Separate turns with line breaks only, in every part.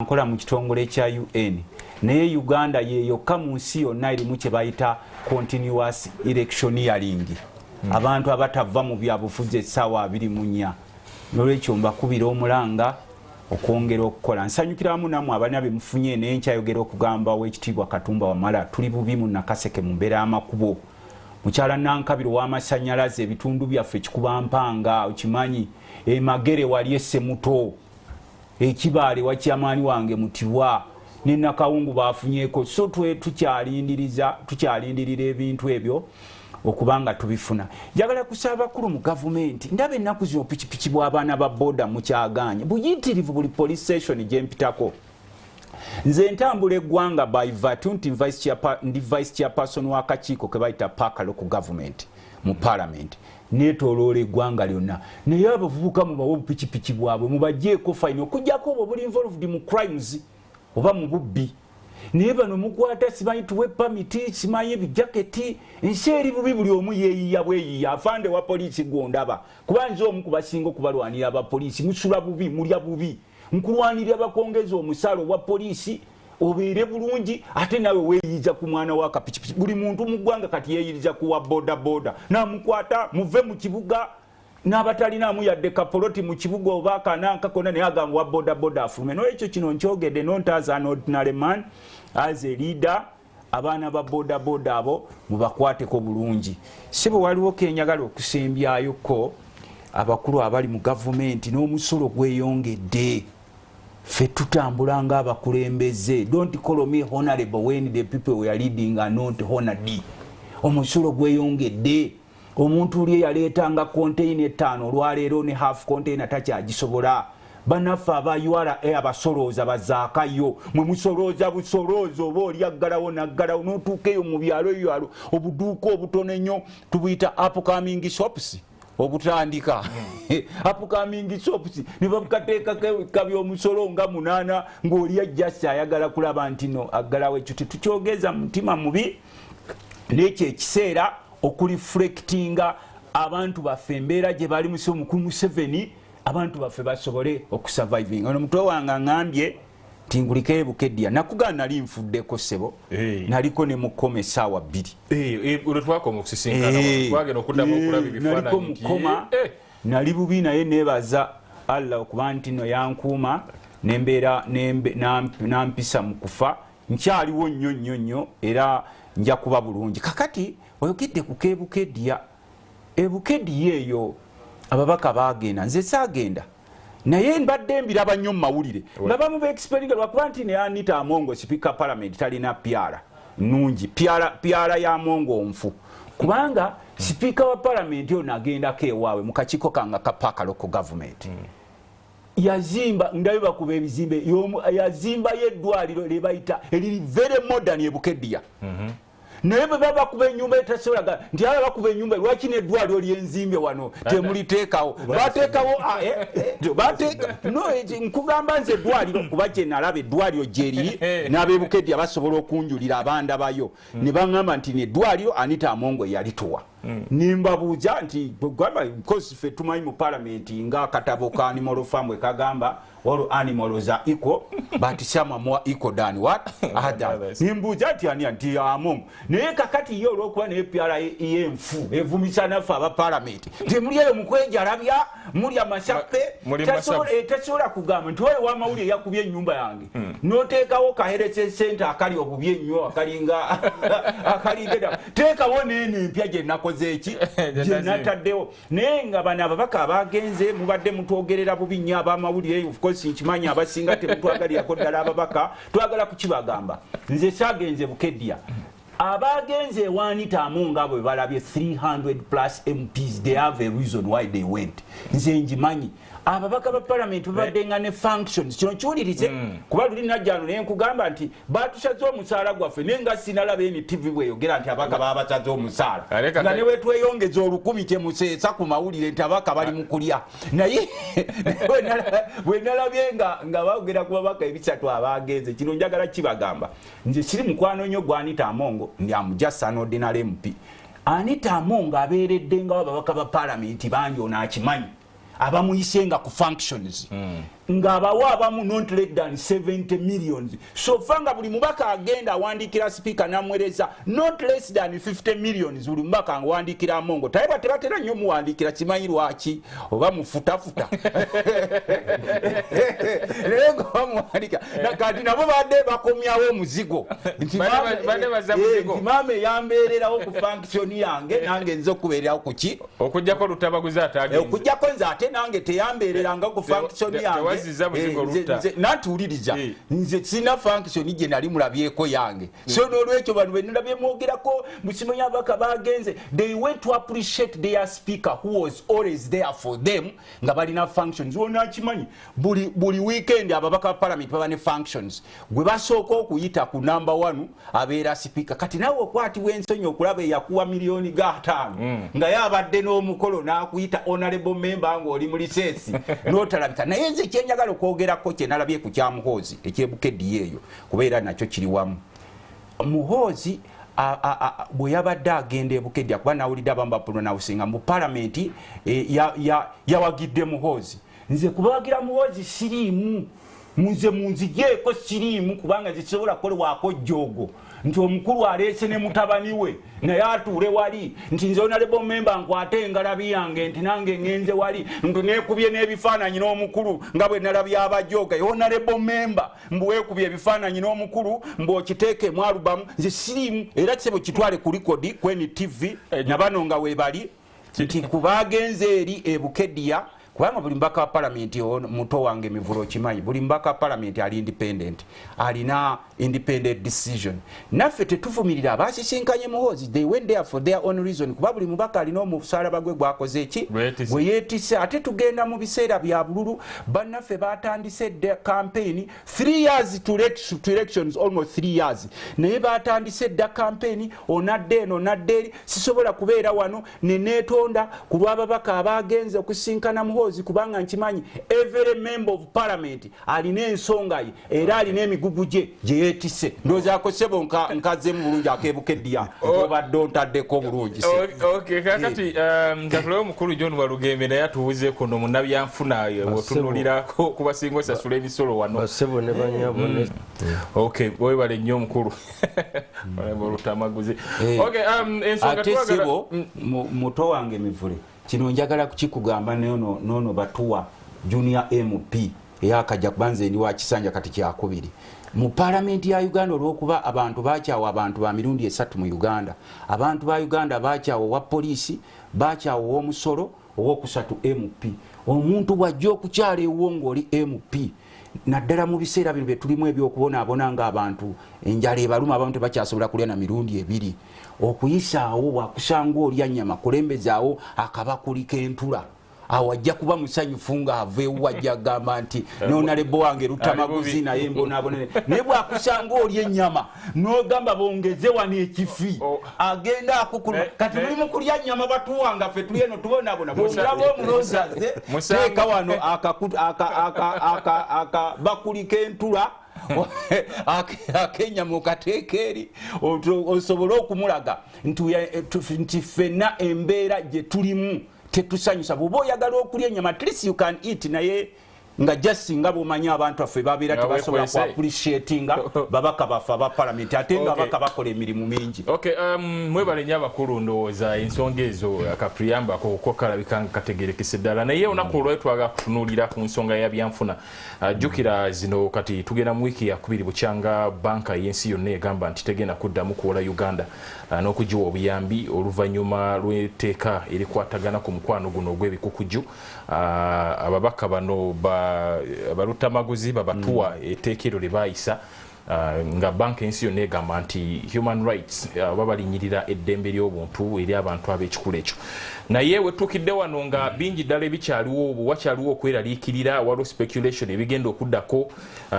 nkola mu kitongole kya UN naye Uganda ye yokka mu nsi yonna erimu kye bayita continuous electioneering abantu abatava mu byabufuzi essaawa 24 n'olwekyo mbakubira omulanga okwongera okukola nsanyukiramu namwe abana be mufunye n'enkyayogera okugamba w'ekitiibwa Katumba Wamala tuli bubi mu Nakaseke mu mbeera y'amakubo mukyala Nankabiro w'amasanyalaze ebitundu byaffe kikuba mpanga okimanyi Magere wali Essemuto ekibaale wakyamaani wange Mutibwa ne Nakawungu bafunyeeko so tukyalindirira ebintu ebyo okubanga tubifuna njagala kusaba bakulu mu gavumenti ndabe ennaku zino pikipiki bw'abaana ba boda mukyaganye buyitirivu buli police station gyempitako nze ntambula eggwanga by vatunti ndi vice chairperson w'akakiiko ke bayita Park Local Government mu parliament netoloola eggwanga lyonna naye abavubuka mubawe obupikipiki bwabwe mubagyeeko fine okujjako obwo buli involved mu crimes oba mu bubbi naye bano mukwata simanyi tuwe pamiti simanyi ebijaketi ensi eri bubi buli omu yeeyiya bweyiya afande wa poliisi gondaba kuba nze omu kubasinga okubalwanira abapoliisi musula bubi mulya bubi nkulwanirira bakongeza omusalo wa poliisi obeere bulungi ate nawe weeyiza ku mwana wa kapikipiki buli muntu mu ggwanga kati yeeyiriza kuwa boda namukwata muve mu kibuga n'abatalinamu yadde kapoloti mu kibuga oba akananka konna naye agamba wa boda afulume n'ekyo kino nkyogedde not as an ordinary man as a leader abaana ba boda abo mubakwateko bulungi si bwe waliwo kenyagala okusembyayoko abakulu abali mu gavumenti n'omusolo gweyongedde ffe tutambula nga abakulembeze don't call me honorable when the people we are leading are not honored omusolo gweyongedde omuntu uli yaleetanga container 5 olwaleero ne half container takyagisobola banaffe aba URA abasolooza bazaakayo mwe musolooza busolooza oba olyaggalawo naggalawo n'otuukeyo mu byalo obuduuka obutono ennyo tubuyita upcoming shops obutandika upcoming shops ne babukateeka by'omusolo nga 8 ng'oli ajjasi ayagala kulaba nti no aggalawo ekyo tetukyogeza mutima mubi n'ekyo ekiseera okureflectinga abantu baffe embeera gye bali musi omukulu Museveni abantu baffe basobole okusurviving ono mutwe wange ngambye tinguliko Ebukedya nakugana nali nfuddeko sebo naliko ne mukoma essaawa 2
twakoma okusisinkana twagenda okuddamu okulaba ebifaananyi
nali bubi naye neebaza Allah okuba nti no yankuuma nembeera nampisa mu kufa nkyaliwo nnyo era nja kuba bulungi kakati oyogedde ku Ebukedya Ebukedya eyo ababaka bagenda nze saagenda naye mbadde mbiraba nnyo mu mawulire nabamu beexperinga lwakuba nti ne Anita Amongo speaker parliament talina PR nungi PR ya Amongo nfu kubanga speaker wa parliament yo nagendako ewaabwe mu kakiiko kanga ka Park Local Government yazimba ndayo bakuba ebizimbe yazimba yeddwaliro lebayita eriri very modern Ebukedya naye bwe baba kuba ennyumba etasobolaga nti aba bakuba ennyumba lwaki n'eddwaliro lyenzimbe wano temuliteekawo bateekawo nkugamba nze eddwaliro kuba gye nalaba eddwaliro gyeriri n'Abebukedya basobola okunjulira abandabayo ne baŋŋamba nti n'eddwaliro Anita Amongo yalituwa nimbabuuza nti because ffe tumanyi mu parliament nga akatabo ka animal farm kagamba all animals are equal but some are more equal than what others nimbuuza nti Amongo naye kakati ye olw'okuba naye pyara yenfu evumisa naffe aba parliament temuli eyo mukwejalabya muli amasape tesobola kugamba nti oyo w'amawulire yakubye ennyumba yange n'oteekawo kaherese center akali obubye ennyo akalinga teekawo n'eno empya gye nakoze eki gye nataddewo naye nga bano ababaka abagenze mubadde mutwogerera bubi nnyo ab'amawulire of course nkimanyi abasinga temutwagalirako ddala ababaka twagala kukibagamba nze saagenze Bukedya abagenze ewa Anita Amongo abo balabye 300+ MPs they have a reason why they went nze njimanyi ababaka ba parliament babaddenga ne functions kino kiwulirize kuba luli najjano naye nkugamba nti batusaze omusaala gwaffe naye nga sinalaba NTV bweyogera nti abaka baba basaze omusaala nga ne wetweyongeza 10 kyemuseesa ku mawulire nti abaka bali mu kulya naye bwe nalabye nga baogera ku babaka ebisatu abagenze kino njagala kibagamba nze kiri mukwano nnyo gwa Anita Amongo ndi amujasa n'ordinary MP Anita Amongo abeeredde nga ababaka ba parliament bangi onaakimanyi abamuyisenga ku functions ng'abawa abamu not less than 70 millions. So fanga buli mubaka agenda awandikira speaker namwereza not less than 50 millions buli mubaka awandikira mongo. Taiba tebatera nnyo muwandikira kimanyi lwaki oba mufutafuta. Lengo bamuwandika. Na kati nabo badde bakomyawo muzigo. Ntimame yambeererawo ku function yange nange nzo kubeererawo ku ki?
Okujjako Luttamaguzi atagenze.
Okujjako nze ate nange teyambeereranga ku function yange. Natuuliriza nze sina function gye nali mulabyeko yange. So n'olwekyo bano be nalabye mwogerako mukimanyi abaka bagenze. They went to appreciate their speaker who was always there for them nga balina functions. Wona kimanyi buli weekend ababaka parliament baba ne functions. Gwe basooka okuyita ku number 1 abeera speaker. Kati nawe okwatibwa ensonyi okulaba eyakuwa milioni ga 5 nga yabadde n'omukolo n'akuyita honorable member ng'oli mu lisensi n'otalabika. Naye nze kyenjagala okwogerako kye nalabye ku kya Muhoozi ekyebukeddi eyo kubeera nakyo kiri wamu. Muhoozi bwe yabadde agenda ebukeddi kuba nawulidde abamu bapronouncing mu parliament yawagidde Muhoozi. Nze kubawagira Muhoozi siriimu nze munzijeeko siriimu kubanga zisobola kukolebwako jjogo nti omukulu aleese ne mutabani we naye atuule wali nti nze honorable member nkwate engalabi yange nti nange ngenze wali nti neekubye n'ebifaananyi n'omukulu nga bwe nalabye abajoga honorable member mbuweekubye ebifaananyi n'omukulu mbwokiteeke mu alubamu. Nze siriimu era kisebo kitwale ku likodi kweni TV nabano nga weebali nti kubagenze eri ebukeddiya kubanga buli mbaka wa parliament muto wange Mivulo kimanyi buli mbaka wa parliament ali independent alina independent decision. Naffe tetuvumirira abasisinkanye Muhoozi. They went there for their own reason kuba buli mubaka alina omusalaba gwe gwakoze eki bwe yeetise. Ate tugenda mu biseera bya bululu bannaffe batandise campaign 3 years to elections, almost 3 years, naye batandise dda campaign onadde eno onadde eri. Sisobola kubeera wano neneetonda ku lw'ababaka abagenze okusinkana Muhoozi kubanga nkimanyi every member of parliament alina ensonga ye era alina emigugu gye yeetise. Ndowoozaako ssebo nkazzemu bulungi akeebukeddiya obadde ontaddeko bulungi.
Okay, kakati Katulayo Mukulu John Walugembe naye atuwuzeeko no munnabyanfuna otunuulirako ku basinga osasula emisolo wano.
Basebo ne banyabone.
Okay, weebale nnyo omukulu. Luttamaguzi. Okay, ensonga
twagala ate ssebo muto wange Mivule kino njagala kukikugamba nono batuwa junior MP eyakajja kubanze ndi wa kisanja kati kyakubiri mu parliament ya Uganda olwokuba abantu bakyawa abantu ba mirundi 3 mu Uganda. Abantu ba Uganda bakyawa wa poliisi bakyawa omusolo owokusatu MP. Omuntu bwajja okukyala ewongo oli MP naddala mu biseera bino betulimu ebyokubonaabona nga abantu enjala ebaluma abantu tebakyasobola kulya na mirundi 2 okuyisaawo wakusanga olya nnyama kulembezaawo akabakulika entula awo ajja kuba musanyufu nga aveewo wajja gamba nti n'honorable wange Luttamaguzi naye mbonaabonere naye bwakusanga olya ennyama n'ogamba bongeze wano ekifi agenda akukuluma. Kati mulimu kulya nnyama batuwanga ffe tuli eno tubonaabona bwolaba omulozaze teeka wano akabakulika entula akenyama okateeka eri osobole okumulaga nti ffenna embeera gye tulimu tetusanyusa. Bw'oba oyagala okulya ennyama at least you can eat naye nga just nga bw'omanyi abantu baffe babeera tebasobola ku appreciatinga babaka baffe aba parliament ate nga babaka bakola emirimu mingi.
Okay, mwebale nnyo abakulu ndowooza ensonga ezo akatuyambako okwokalabika nga kategerekese ddala naye olunaku olwali twagala kutunuulira ku nsonga ya byanfuna. Jjukira zino kati tugenda mu wiiki yakubiri bukyanga banka y'ensi yonna egamba nti tegenda kuddamu kuwola Uganda n'okugiwa obuyambi oluvannyuma lw'etteeka erikwatagana ku mukwano guno ogw'ebikukuju. Ababaka bano Luttamaguzi babatuwa etteeka eryo lye baayisa nga banka ensi yonna egamba nti human rights babalinyirira eddembe ly'obuntu eri abantu ab'ekikulu ekyo. Naye wetuukidde wano nga bingi ddala ebikyaliwo wakyaliwo okweraliikirira waliwo speculation ebigenda okuddako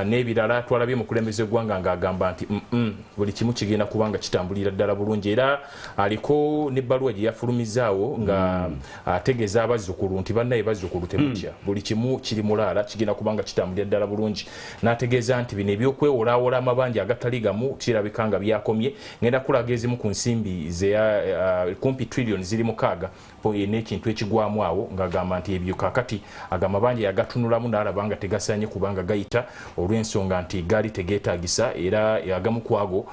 n'ebirala. Twalabye mukulembeze eggwanga ng'agamba nti buli kimu kigenda kubanga kitambulira ddala bulungi era aliko n'ebbaluwa gye yafulumizaawo nga ategeeza abazzukulu nti bannaye bazzukulu temutya buli kimu kiri mulaala kigenda kubanga kitambulira ddala bulungi. N'ategeeza nti bino eby'okwewolaawola amabanja agatali gamu kirabikanga byakomye ngenda kulaga ezimu ku nsimbi ze kumpi trillion ziri mukaaga po n'ekintu ekigwamu awo ngagamba nti ebyo kakati agamabanja yagatunulamu n'alabanga tegasanye kubanga gayita olw'ensonga nti gaali tegeetagisa era agamu kwago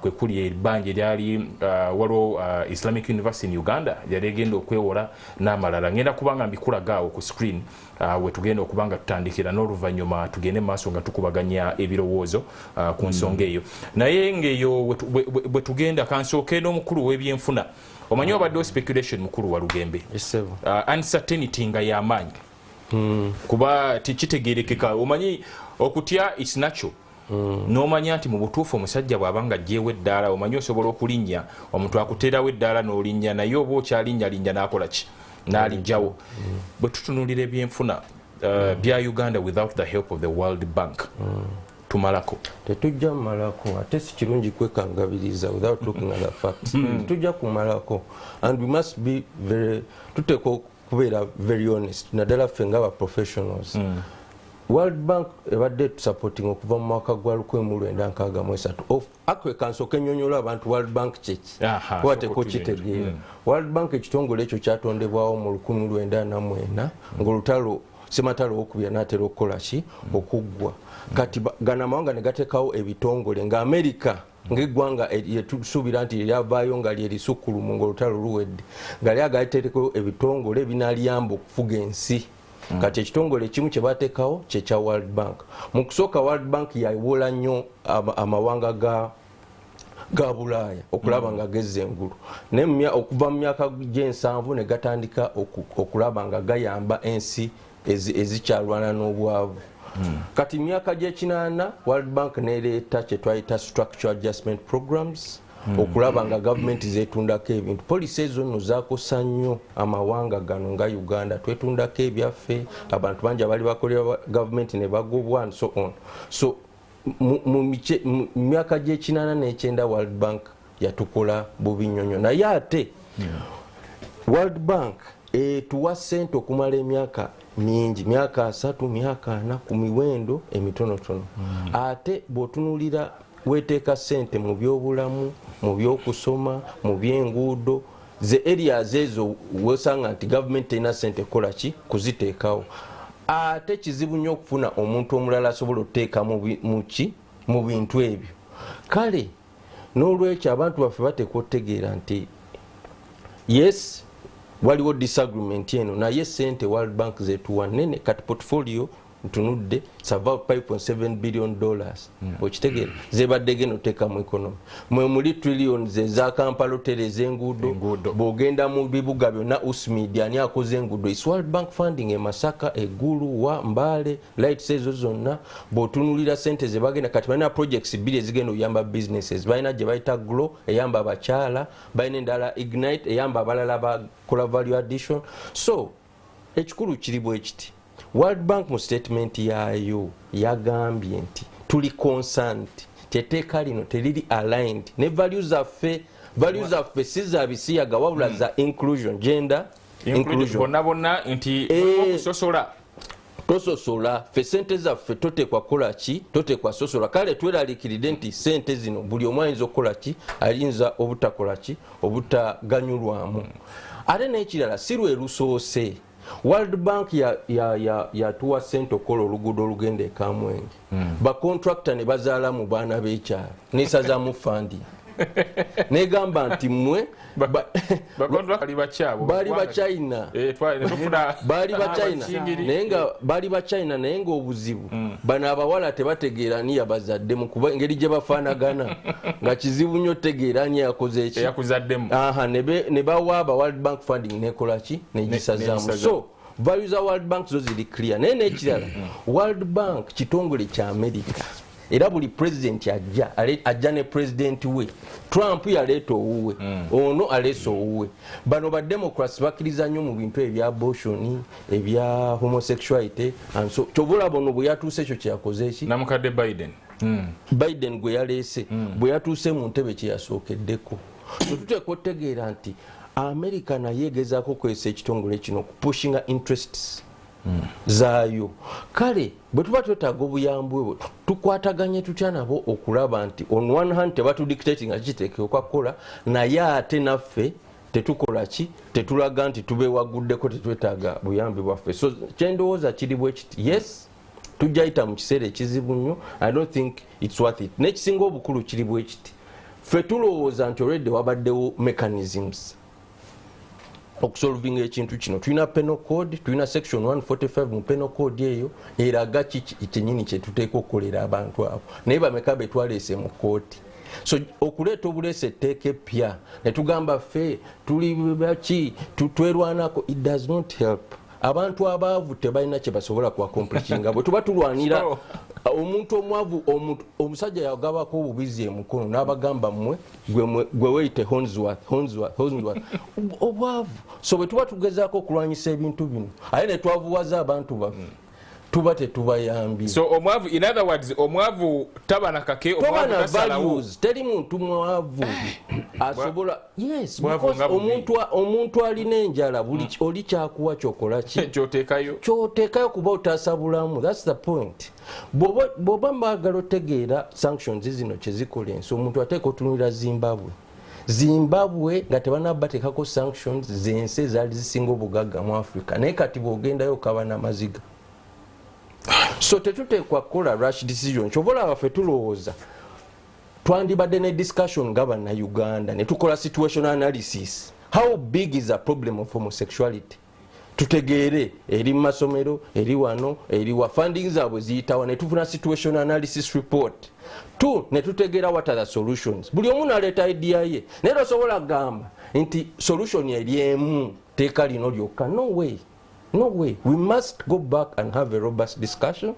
kwe kuli ebbanja eryali waliwo Islamic University in Uganda yali egenda okwewola n'amalala ngenda kubanga mbikulaga awo ku screen we tugenda okubanga tutandikira n'oluvannyuma tugende maaso nga tukubaganya ebirowoozo ku nsonga eyo naye ng'eyo bwe tugenda kansooke n'omukulu w'ebyenfuna omanyi obaddewo speculation mukulu wa Lugembe uncertainty nga y'amaanyi kuba tikitegeerekeka omanyi okutya it's natural n'omanya nti mu butuufu omusajja bw'abanga ajjeewo eddaala omanyi osobola okulinnya omuntu akuteerawo eddaala n'olinnya naye oba okyalinnya n'akola ki n'alijjawo bwe tutunuulira ebyenfuna bya Uganda without the help of the World Bank tumalako
tetujja kumalako ate si kirungi kwekangabiriza without looking at the facts tetujja kumalako and we must be very tuteekwa kubeera very honest naddala ffe nga professionals World Bank ebadde supporting okuva mu mwaka gwa 1963 akwe kansooka ennyonnyola abantu World Bank cheki kuba tekukitegeera World Bank ekitongole ekyo kyatondebwawo mu 1994 ng'olutalo Sematalo okubya n'atera okukola ki okuggwa kati gana mawanga ne gateekawo ebitongole nga America ng'eggwanga yetusuubira nti lyavaayo nga lyerisukulumu ng'olutalo luwedde nga lyagateekako ebitongole ebinaaliyamba okufuga ensi kati ekitongole ekimu kye bateekawo kye kya World Bank mu kusooka World Bank yawola nnyo amawanga ga Bulaaya okulaba nga gezza engulu naye okuva mu myaka gy'ensanvu ne gatandika okulaba nga gayamba ensi ezikyalwana n'obwavu kati myaka gy'ekinaana World Bank nereeta kye twayita structural adjustment programs okulaba nga gavumenti zetundako ebintu poliisi ezo nno zakosa nnyo amawanga gano nga Uganda twetundako ebyaffe abantu bangi abali bakolera gavumenti ne bagobwa and so on so mu myaka gy'ekinaana n'ekyenda World Bank yatukola bubi nnyonnyo naye ate World Bank etuwa ssente okumala emyaka mingi myaka 3 myaka 4 ku miwendo emitonotono ate bw'otunuulira weteeka ssente mu byobulamu mu byokusoma mu byenguudo ze areas ezo wosanga nti gavumenti terina ssente kola ki kuziteekawo ate kizibu nnyo okufuna omuntu omulala asobola okuteeka mu bintu ebyo kale n'olwekyo abantu baffe bateekwa okutegeera nti yes waliwo disagreement eno naye ssente World Bank zetuwa nnene kati portfolio ntunudde sava $5.7 billion okitegeera zebadde geno teeka mu economy mwe muli trillions eza Kampala hotel ez'enguudo bw'ogenda mu bibuga byonna USMID ani akoze enguudo is World Bank funding e Masaka Egulu wa Mbale lights ezo zonna bw'otunulira ssente ze bagenda kati balina projects 2 ezigenda oyamba businesses balina gye bayita Grow eyamba abakyala balina endala Ignite eyamba abalala bakola value addition so ekikulu kiri bwe kiti World Bank mu statement yayo yagambye nti tuli concerned teteeka lino teriri aligned ne values affe sizabisiyaga wabula za inclusion gender inclusion
bonna nti okusosola
tososola fe sente zaffe totekwa kola ki totekwa sosola kale tweraliikiridde nti sente zino buli omu ayinza okukola ki ayinza obutakola ki obutaganyulwamu ate n'ekirala si lwe lusoose World Bank yatuwa ssente okukola oluguudo olugenda e Kamwenge bacontractor ne bazaala mu baana b'ekyalo n'esazaamu fandi negamba nti mmwe bali bachina naye nga obuzibu bano abawala tebategeera ani yabazadde mu kuba engeri gye bafaanagana nga kizibu nnyo tegeera ani yakoze eki ne bawa aba World Bank funding nekola ki negisazaamu so values za World Bank zo ziri clear naye n'ekirala World Bank kitongole kya America era buli president ajja ne president we Trump yaleeta owuwe ono aleesa owuwe bano ba democrats bakkiriza nnyo mu bintu ebya abortion ebya homosexuality and so kyobula bono bwe yatuuse ekyo kyeyakoze eki
namukadde Biden
gwe yaleese bwe yatuuse mu ntebe kyeyasookeddeko so tuteekwa okutegeera nti America naye egezaako okukozesa ekitongole kino okupushinga interests zaayo. Kale bwe tuba twetaaga obuyambi bwe tukwataganye tutya nabo okulaba nti on one hand tebatudictating nga kiteekebwa kukola, naye ate naffe tetukola ki, tetulaga nti tubeewaguddeko tetwetaaga buyambi bwaffe. So kyendowooza kiri bwe kiti, yes tujjayita mu kiseera ekizibu nnyo, I don't think it's worth it. N'ekisinga obukulu kiri bwe kiti, ffe tulowooza nti already wabaddewo mechanisms okusolvinga ekintu kino. Tulina penal code, tulina section 145 mu penal code eyo eraga kiki kyenyini kyetuteeka okukolera abantu abo, naye bameka betwaleese mu kooti. So okuleeta obuleese etteeka eppya ne tugamba ffe tuli baki twerwanako, it does not help. Abantu abaavu tebalina kye basobola kuaccomplishing. Bwe tuba tulwanira omuntu omwavu, omusajja yagabako obubizi emukono n'abagamba mmwe gwe weyite Honsworth obwavu. So bwe tuba tugezaako okulwanyisa ebintu bino aye ne twavuwaza abantu baffe tuba tetubayambi.
So omwavu, in other words, omwavu tabana kake, omwavu tasalawo.
Teri muntu mwavu asobola, yes, because omuntu alina enjala buli oli kyakuwa kyokola ki kyoteekayo kuba otasabulamu. That's the point. Bw'oba mbagala otegeera sanctions zino kyezikola ensi, omuntu ateeka otunulira Zimbabwe nga tebanabbateekako sanctions z'ensi ezaali zisinga obugagga mu Africa, naye kati bw'ogendayo kaba n'amaziga. So tetuteekwa kukola rush decision. Kyobola abaffe tulowooza twandibadde ne discussion nga bannayuganda ne tukola situation analysis. How big is the problem of homosexuality? Tutegeere eri mu masomero, eri wano, eri wa funding zaabwe ziyitawa, ne tufuna situation analysis report. Ne tutegeera what are the solutions. Buli omu n'aleeta idea ye, naye tosobola kugamba nti solution eri emu teeka lino lyokka. No way. No way. We must go back and have a robust discussion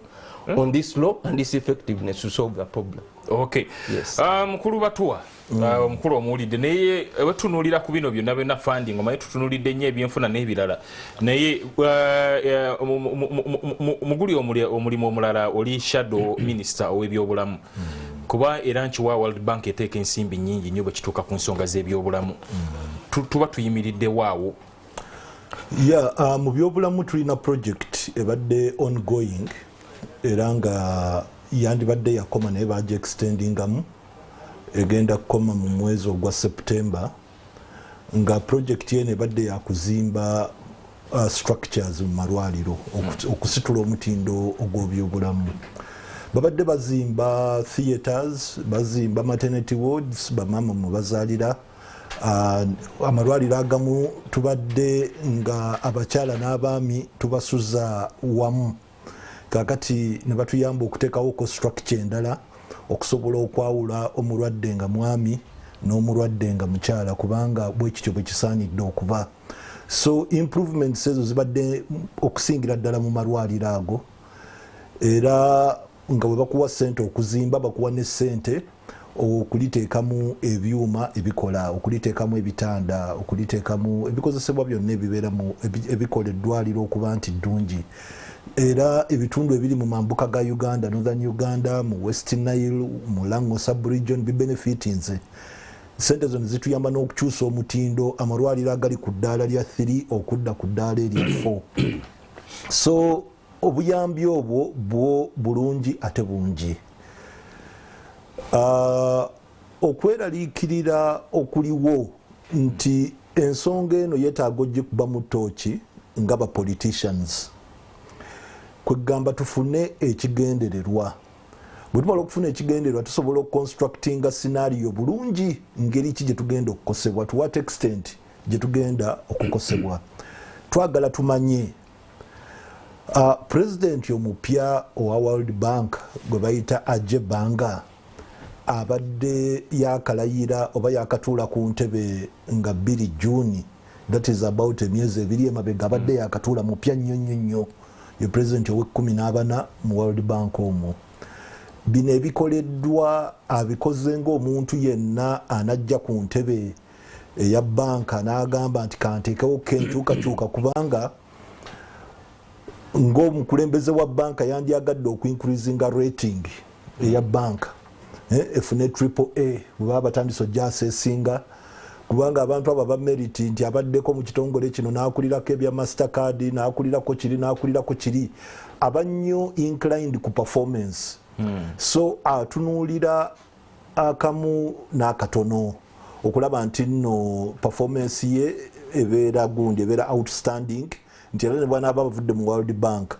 on this law and its effectiveness to solve the problem.
Okay.
Yes.
Mukulu batuwa. Mukulu omuwulidde naye wetunuulira ku bino byonna byonna funding omaye tutunuulidde nnyo ebyenfuna n'ebirala naye muguli omulimu omulala oli shadow minister ow'ebyobulamu kuba era nkiwa World Bank eteeka ensimbi nnyingi nnyo bwe kituuka ku nsonga z'ebyobulamu tuba tuyimiridde waawo.
Mu byobulamu tulina project ebadde ongoing era nga yandibadde yakoma naye baje extendingamu egenda kukoma mu mwezi ogwa September nga project yene ebadde yakuzimba structures mu malwaliro okusitula omutindo ogw'ebyobulamu. Babadde bazimba theaters, bazimba maternity wards, bamama mu bazaalira. Amalwaliro agamu tubadde nga abakyala n'abaami tubasuza wamu kakati ne batuyamba okuteekawo ko structure endala okusobola okwawula omulwadde nga mwami n'omulwadde nga mukyala kubanga bwe kityo bwe kisaanidde okuba. So improvements ezo zibadde okusingira ddala mu malwaliro ago era nga bwe bakuwa ssente okuzimba bakuwa ne ssente okuliteekamu ebyuma ebikola, okuliteekamu ebitanda, okuliteekamu ebikozesebwa byonna ebibeera mu ebikola eddwaliro okuba nti ddungi. Era ebitundu ebiri mu mambuka ga Uganda, Northern Uganda, mu West Nile, mu Lango sub-region bibenefitinze. Ssente zo ne zituyamba n'okukyusa omutindo amalwaliro agali ku ddaala lya 3 okudda ku ddaala erya 4. So obuyambi obwo bwo bulungi ate bungi. Okweraliikirira okuliwo nti ensonga eno yeetaaga ogikuba mu ttooki nga ba politicians kwegamba tufune ekigendererwa. Bwe tumala okufuna ekigendererwa tusobola okuconstructinga scenario bulungi ngeri ki gye tugenda okukosebwa, to what extent gye tugenda okukosebwa. Twagala tumanye president omupya owa World Bank gwe bayita Ajje Banga abadde yakalayira oba yakatuula ku ntebe nga 2 June, that is about emyezi 2 emabega abadde yakatuula mupya nnyo ye president owe-14 mu World Bank omwo. Bino ebikoleddwa abikoze ng'omuntu yenna anajja ku ntebe eya banka n'agamba nti kanteekewo kenkyukakyuka kubanga ng'omukulembeze wa banka yandyagadde okuincreasinga rating eya banka efune AAA bwe baba batandise ojja aseesinga kubanga abantu abo bameriti nti abaddeko mu kitongole kino n'akulirako ebya mastercard n'akulirako kiri aba nnyo inclined ku performance so atunuulira akamu n'akatono okulaba nti nno performance ye ebeera gundi ebeera outstanding nti era ne bwanaaba bavudde mu World Bank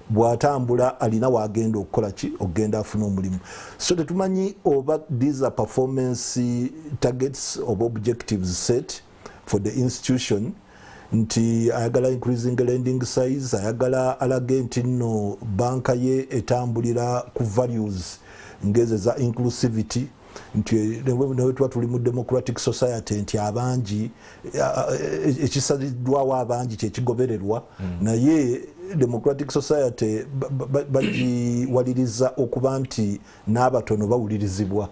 bw'atambula alina wagenda okukola ki okugenda afuna omulimu so tetumanyi oba these are performance targets oba objectives set for the institution nti ayagala increasing lending size ayagala alage nti nno banka ye etambulira ku values ngeze za inclusivity nti newe tuba tuli mu democratic society nti abangi ekisaliddwawo abangi kyekigobererwa naye democratic society bagiwaliriza okuba nti n'abatono bawulirizibwa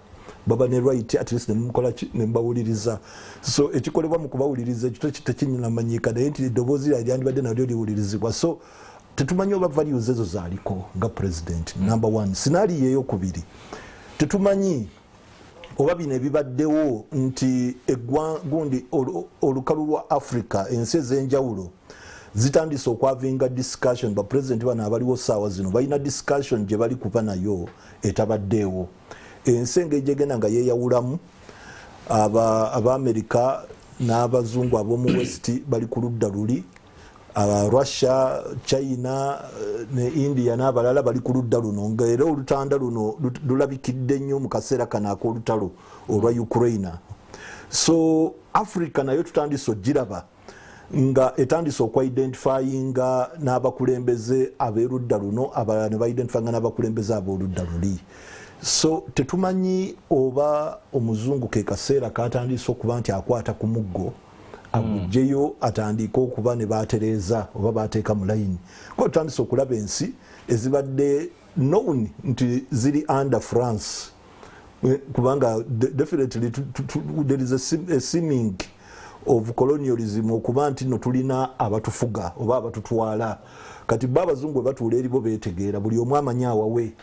baba ne right at least nemukola nembawuliriza so ekikolebwa mu kubawuliriza ekito tekinnamanyika naye nti eddoboozi lyandibadde nalyo liwulirizibwa so tetumanyi oba values ezo zaaliko nga president number one sinaali eyokubiri tetumanyi oba bino ebibaddewo nti gundi olukalu lwa Africa ensi ez'enjawulo zitandise okwavinga discussion ba president bano abaliwo saawa zino balina discussion gye bali kuba nayo etabaddeewo ensi engeri egenda nga yeeyawulamu America n'abazungu ab'omu west bali ku ludda luli Russia, China ne India n'abalala bali ku ludda luno ng'era olutanda luno lulabikidde nnyo mu kaseera kano ak'olutalo olwa Ukraine so Africa nayo tutandise ogiraba nga etandise okwa-identifyinga n'abakulembeze ab'erudda luno abalala ne ba-identifyinga n'abakulembeze ab'oludda luli so tetumanyi oba omuzungu ke kaseera katandise okuba nti akwata ku muggo agugjeyo atandika okuba ne batereeza oba bateeka mu layini kuba tutandise okulaba ensi ezibadde known nti ziri under France kubanga definitely there is a seeming of colonialism okuba nti no tulina abatufuga oba abatutwala kati bo abazungu batuula eribo beetegeera buli omu amanyi awawe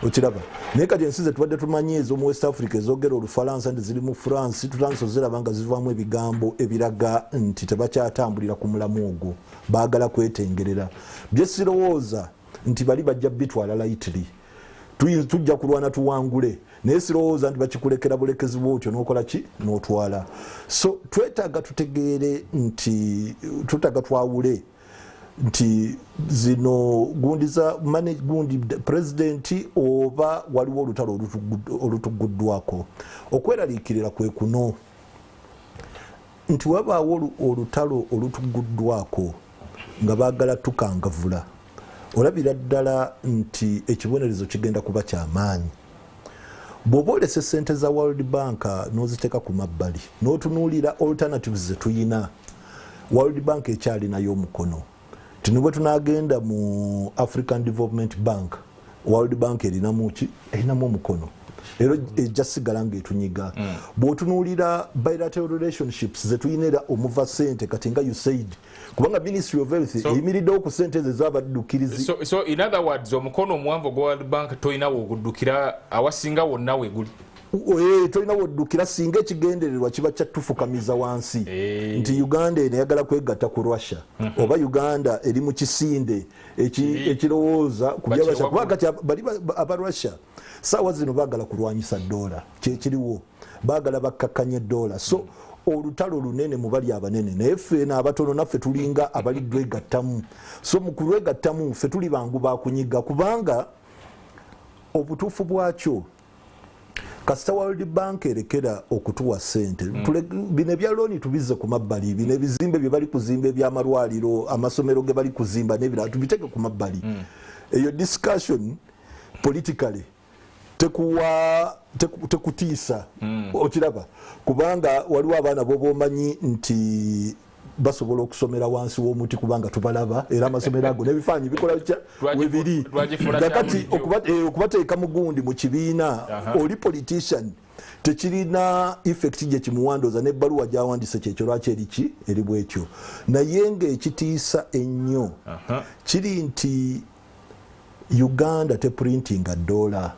okiraba naye kati ensi zetubadde tumanyi ez'omu West Africa ezogera Olufalansa nti ziri mu France tutandise oziraba nga zivaamu ebigambo ebiraga nti tebakyatambulira ku mulamu ogwo baagala kwetengerera bye sirowooza nti bali bajja bitwala lightly tujja kulwana tuwangule naye sirowooza nti bakikulekera bulekezi bwotyo n'okola ki n'otwala so twetaaga tutegeere nti tutaaga twawule nti zino gundi za manage gundi president oba waliwo olutalo olutuguddwako okweraliikirira kwe kuno nti wabaawo olutalo olutuguddwako nga baagala tukangavula olabira ddala nti ekibonerezo kigenda kuba kyamaanyi bw'oba olese ssente za World Bank n'oziteeka ku mabbali n'otunuulira alternatives zetuyina World Bank ekyalinayo omukono tinubwe tunagenda mu African Development Bank World Bank erinamu omukono ero ejja sigala ng'etunyiga bw'otunuulira bilateral relationships zetuyinera omuva ssente kati nga USAID kubanga Ministry of Health eyimiriddewo ku ssente ezo ez'abaddukirizi
so in other words omukono omuwanvu gwa World Bank toyinawo oguddukira awasinga wonna weguli
tolina woddukira singa ekigendererwa kiba kyatufukamiza wansi nti Uganda eno eyagala kwegatta ku Russia oba Uganda eri mu kisinde ekirowooza ku byabasha kubanga bali aba Russia saawa zino baagala kulwanyisa dola kyekiriwo baagala bakkakkanya dola so olutalo lunene mu bali abanene naye ffe n'abatono naffe tulinga abali dwegattamu so mu kulwegattamu ffe tuli bangu bakunyiga kubanga obutuufu bwakyo kasita World Bank erekera okutuwa ssente bino ebya looni tubize ku mabbali bino ebizimbe bye bali kuzimba ebyamalwaliro amasomero ge bali kuzimba n'ebirala tubiteeke ku mabbali eyo discussion politically tekutiisa okiraba kubanga waliwo abaana boba omanyi nti basobola okusomera wansi w'omuti kubanga tubalaba era amasomero ago n'ebifaanyi bikola bitya webiri kakati okubateeka mu gundi mu kibiina oli politician tekirina effect gye kimuwandooza n'ebbaluwa gy'awandiise kyekyo lwaki eriki eri bwekyo naye ng'ekitiisa ennyo kiri nti Uganda teprintinga dola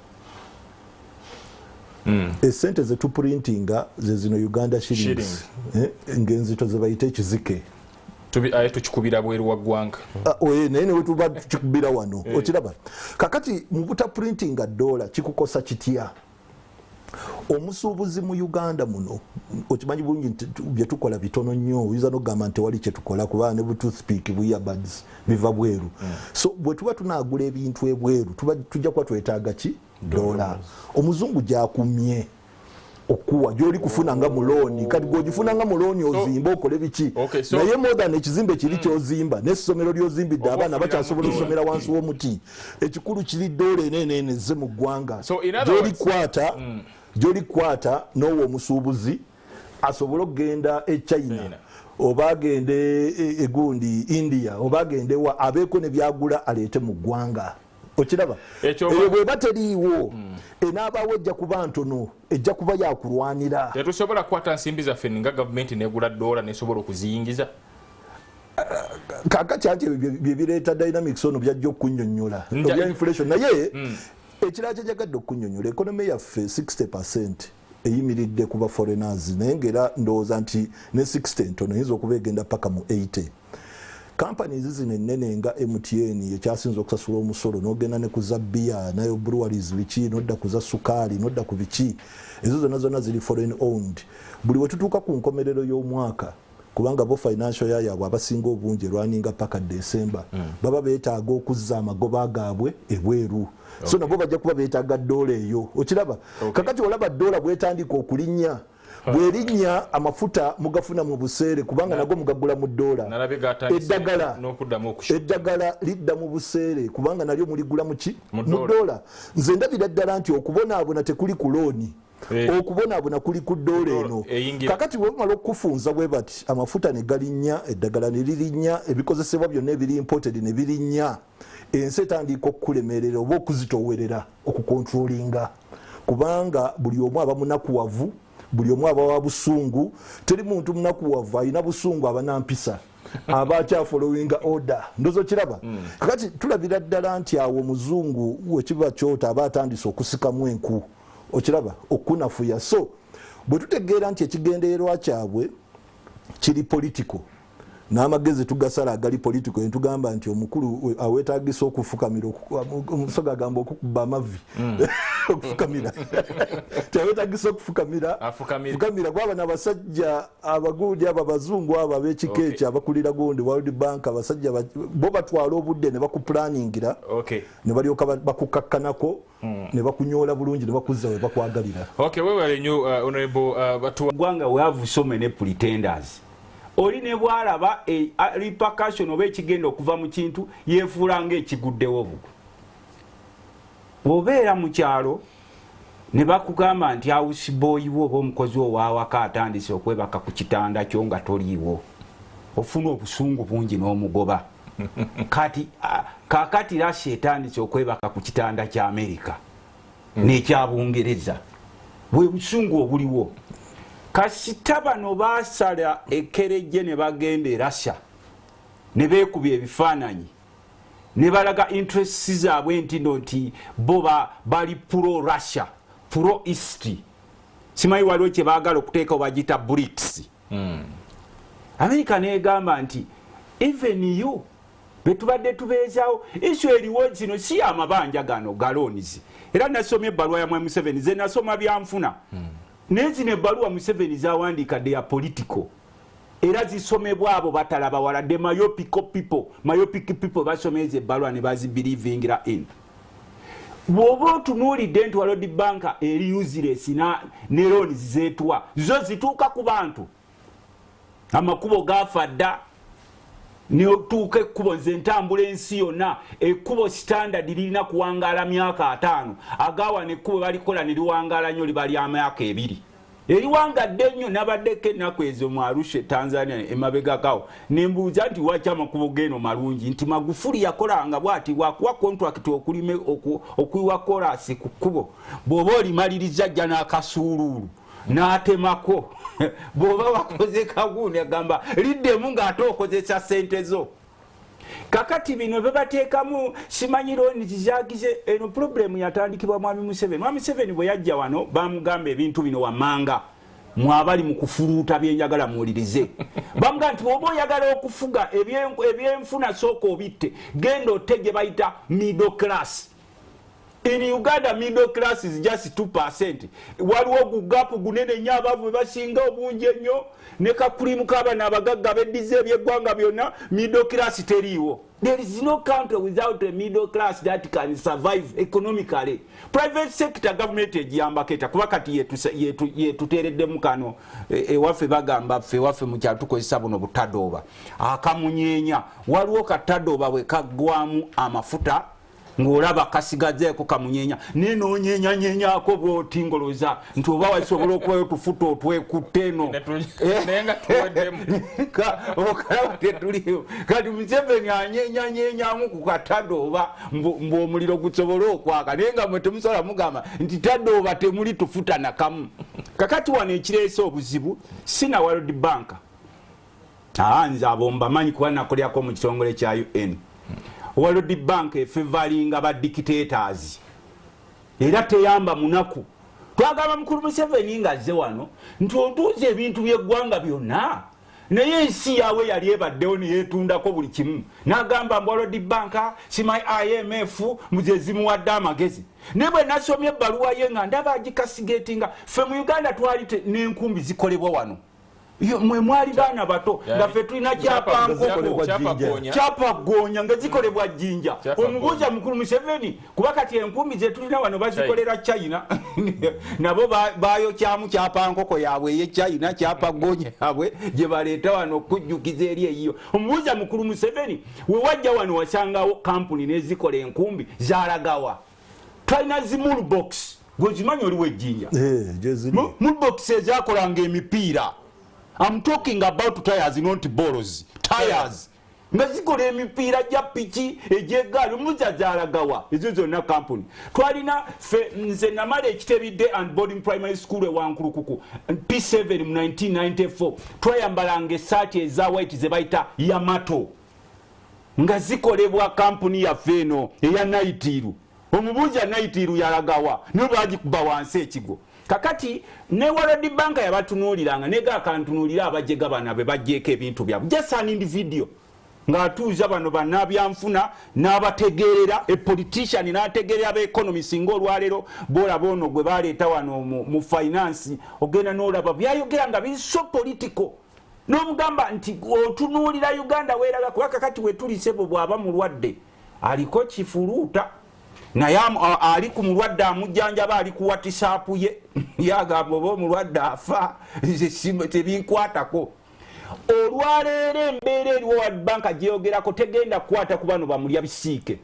esente zetuprintinga ze zino Uganda shillings ngenzito ze bayite ekizike
tukikubira bweru wa ggwanga
naye newe tuba tukikubira wano okiraba kakati mu butaprintinga dola kikukosa kitya omusuubuzi mu Uganda muno okimanyi bulungi byetukola bitono nnyo oyinza n'okugamba nti wali kyetukola kuba ne butoothpick bu earbuds biva bweru so bwe tuba tunaagula ebintu ebweru tujja kuba twetaaga ki dola omuzungu gyakumye okuwa gyoli kufuna nga muloni kati gwogifuna nga muloni ozimba okole biki naye more than ekizimbe kiri kyozimba n'essomero lyozimbidde abaana bakyasobola okusomera wansi w'omuti ekikulu kiri dola eneenene ze mu ggwanga gyolikwata n'owo omusuubuzi asobole okugenda e China oba agende egundi India oba agende wa abeeko ne byagula aleete mu ggwanga okiraba eyo bweba teriiwo enaabawo ejja kuba ntono ejja kuba yakulwanira
tetusobola kukwata nsimbi zaffe nga gavumenti negula dola nesobola okuziyingiza
kakati anti byebireeta dynamics ono byajja okunyonyola obya inflation naye ekirala kyejagadde okunyonyola ekonomi yaffe 60% eyimiridde kuba foreigners naye ngera ndowooza nti ne 60 ntono eyinza okuba egenda paka mu 80 companies zino ennene nga MTN ekyasinza okusasula omusolo n'ogenda ne kuza bia nayo breweries biki nodda kuza sukaali nodda ku biki ezo zonna ziri foreign owned buli we tutuuka ku nkomerero y'omwaka kubanga bo financial year yaabwe abasinga obungi erwaninga paka December baba beetaaga okuzza amagoba gaabwe ebweru so nabo bajja kuba beetaaga dola eyo okiraba kakati olaba dola bwetandika okulinnya bwerinnya amafuta mugafuna mu buseere kubanga nago mugagula mu dola eddagala lidda mu buseere kubanga nalyo muligula mu dola nze ndabira ddala nti okubonaabona tekuli ku looni okubonaabona kuli ku dola eno kakati bwemala okufunza bwe bati amafuta ne galinnya eddagala ne lirinnya ebikozesebwa byonna ebiri imported ne birinnya ensi etandika okukulemerera oba okuzitowerera okukontrolinga kubanga buli omu aba munakuwavu buli omu aba wa busungu teri muntu munakuwavu alina busungu aba nampisa aba akyafollowinga order ndozo kiraba kakati tulabira ddala nti awo omuzungu wekiba kyota aba atandise okusikamu enku okiraba okunafuya so bwe tutegeera nti ekigendererwa kyabwe kiri political n'amagezi tugasala agali political entugamba nti omukulu awetaagisa okufukamira omusoga agamba okukuba amavi okufukamira tawetaagisa okufukamira gwaba n'abasajja abagundi abo abazungu abo ab'ekikeeki abakulira gundi World Bank abasajja bo batwala obudde ne bakuplaningira ne balyoka bakukakkanako ne bakunyola bulungi ne bakuzza we bakwagalira
wewale nnyo honorable
Gwanga we have so many pretenders oli ne bwalaba repercussion oba ekigenda okuva mu kintu yeefuula ng'ekiguddewo bugu bw'obeera mu kyalo ne bakugamba nti houseboy wo oba omukozi owawaka atandise okwebaka ku kitanda kyo nga toliiwo ofuna obusungu bungi n'omugoba kati kakati Russia etandise okwebaka ku kitanda kya Amerika n'ekya Bungereza bwe busungu obuliwo kasita bano basala ekereje ne bagenda e Russia ne beekubya ebifaananyi ne balaga interests zaabwe nti bo bali pro Russia pro East simanyi waliwo kye baagala okuteeka bagita BRICS Amerika negamba nti even you betubadde tubeezaawo issue eriwo kino si amabanja gano galonizi era nasomye ebbaluwa ya Museveni ze nasoma byanfuna nezino ebbaluwa Museveni zawandiikadde ya political era zisomebwa abo batalaba wala de myopic people basomeze ebbaluwa ne bazibelievingira in bw'oba otunuulidde nti World Bank eri useless ne loans zeetwa zo zituuka ku bantu amakubo gafa dda neotuuka ekkubo nze ntambula ensi yonna ekkubo standard lirina kuwangaala myaka 5 agawana ekkubo balikola ne liwangaala nnyo liba lya myaka 2 eriwangadde nnyo nabaddeko ennaku ezo mu Arusha Tanzania emabegakawo nembuuza nti waki amakubo geno malungi nti Magufuli yakolanga bwati bwakuwa contract okulime okuyiwa korasi ku kkubo bw'oba olimaliriza jja n'akasuuluulu n'atemako bw'oba wakoze kaguuni agamba liddemu ng'ate okozesa ssente zo kakati bino bebateekamu simanyi looni zizagize eno problemu yatandikibwa mwami Museveni bwe yajja wano bamugamba ebintu bino wammanga mwabali mu kufuluuta byenjagala muwulirize bamugamba nti oba oyagala okufuga ebyenfuna sooka obitte genda otte gye bayita middle class. In Uganda, middle class is just 2%. Waliwo gugapu gunene nnyo abavu basinga obungi ennyo ne kakulimu k'abaana abagagga beddiza eby'eggwanga byonna middle class teriiwo. There is no country without a middle class that can survive economically. Private sector government egiyambako eta kuba kati yetuteereddemu kano ewaffe bagamba ffe ewaffe mu kyalo tukozesa buno butadooba akamunyeenya waliwo katadooba bwe kaggwamu amafuta ng'olaba kasigazeeko kamunyeenya nenonyenyanyenyako bw'otingoloza nti oba wasobola okubayo tufuta otwekutte eno okalaba tetuliyo kati Museveni anyenyanyenyamu ku katadooba mb'omuliro gusobole okwaka naye nga mwe temusobola mugamba nti tadooba temuli tufuta nakamu. Kakati wano ekireese obuzibu sina World Bank nze abo mbamanyi kuba nakolyako mu kitongole kya UN. World Bank efevalinga ba dictators era teyamba munaku twagamba mukulu Museveni nga azze wano nti otuuze ebintu by'eggwanga byonna naye ensi yawe yali ebaddewo neyeetundako buli kimu n'agamba mbu World Bank simanyi IMF muzezimuwadde amagezi naye bwe nasomye ebbaluwa ye nga ndaba agikasigetinga ffe mu Uganda twali n'enkumbi zikolebwa wano mwe mwali baana bato nga ffe tulina kyapagonya nga zikolebwa jjinja. Omubuuza mukulu Museveni kuba kati enkumbi ze tulina wano bazikolera China nabo bayokyamu kyapankoko yaabwe eye China kyapagonya yaabwe gye baleeta wano okujjukiza eri eyiyo. Omubuuza mukulu Museveni we wajja wano wasangawo kampuni n'ezikola enkumbi zalagawa twalina zimulbox gwezimanyi oliwo ejjinja mulbox ezakolanga emipiira. I'm talking about tires, not borrows. Tires. Ngazikola emipiira gya piki egy'eggaali muzazaalagawa ezo zonna kampuni twalina nze namala ekitebidde and boarding primary school ewankulukuku P7 mu 1994 twayambalanga esaati eza white ze bayita Yamato nga zikolebwa kampuni yaffe eno eya Naitiru. Omubuuza Naitiru yalagawa ne bagikuba wansi ekigo. Kakati ne World Bank yabatunuuliranga nega akantunuulira abajega bana be bajjeeko ebintu byabwe just an individual ng'atuuza bano bannabyanfuna n'abategeerera politician n'ategeerera abeconomy singa olwaleero boolaba ono gwe baleeta wano mu finance ogenda n'olaba byayogera nga biri so political n'omugamba nti otunuulira Uganda weeraga kuba kakati we tulise bwe bw'aba mulwadde aliko kifuluuta naye ali ku mulwadde amujjanjaba ali ku WhatsApp ye yagamba oba omulwadde afa tebinkwatako. Olwaleero embeera eriwo World Bank gyeyogerako tegenda kukwata ku bano bamulya bisiike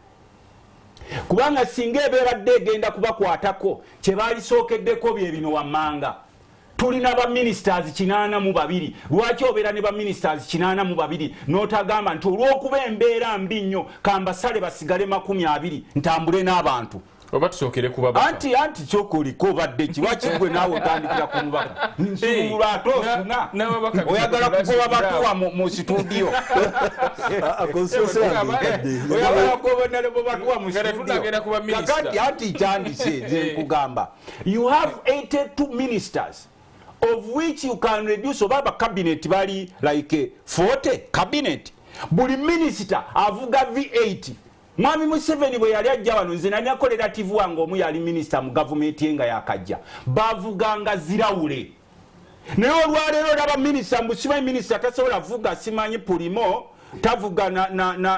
kubanga singa ebeeradde egenda kubakwatako kye baalisookeddeko bye bino wammanga. Tulina ba ministers 82 lwaki obeera ne ba ministers 82 n'otagamba nti olw'okuba embeera mbi nnyo kambasale basigale 20 ntambule n'abantu
oba tusookere kubabaka
anti kyokoliko badde kiwaki gwe naawe otandikira ku mubaka nsumulula ate osuna oyagala kugoba batuwa mu studio oyagala kubonale bo batuwa mu studio kakati anti kyandise ze nkugamba you have 82 ministers of which you can reduce obaba cabinet bali like 40 cabinet buli minister avuga V8 mwami Museveni bwe yali ajja wano nze nani akolera TV wange omu yali minister mu government yenga yakajja bavuganga zirawule naye olwaleero laba minister mbusimanyi minister tasobola vuga simanyi pulimo tavuga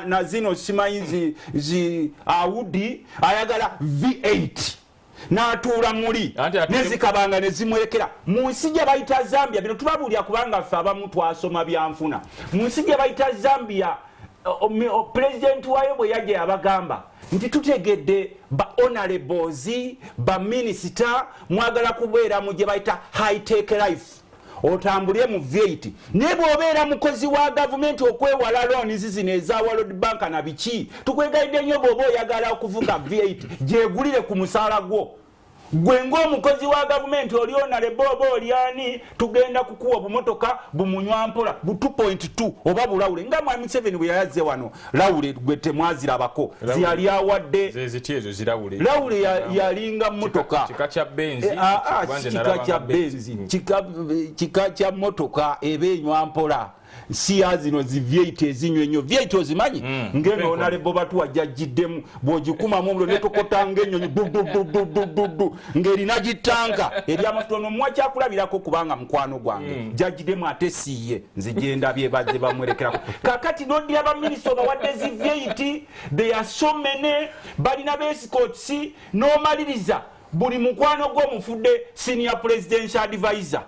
na zino simanyi zi audi ayagala V8 n'atuula muli nezikabanga nezimwekera mu nsi gye bayita Zambia. Bino tubabuulira kubanga ffe abamu twasoma byanfuna. Mu nsi gye bayita Zambia pulezidenti waayo bwe yajja yabagamba nti tutegedde ba honorables ba minisita mwagala kubeera mu gye bayita high tech life otambulye mu V8 naye bw'obeera mukozi wa gavumenti okwewala loans zino eza World Bank na biki tukwegayidde nnyo bw'oba oyagala okuvuga V8 gyegulire ku musaala gwo gwe ng'omukozi wa gavumenti oli honorable oba oliani tugenda kukuwa bumotoka bumunywa mpola bu 2.2 oba bulawule nga mwami Museveni bwe yayazze wano lawule gwe temwazirabako ziyali awadde
zezityezo zilawule
lawule yalinga motoka
kika kya benzi
kika kya motoka ebenywa mpola siya zino zivyeit ezinywe nnyo vyeit ozimanyi ngeno onalebo batu wajjajiddemu bwogikumamu omuliro netokotanga ennyonyi dudududududu ng'erina gittanka eri amatono mwakyakulabirako kubanga mukwano gwange jjajiddemu ate siiye nzigenda byebazze bamwerekerako kakati nodira baminisita bawadde zivyeit they are so many balina beescots n'omaliriza buli mukwano gw'omufudde senior presidential advisor.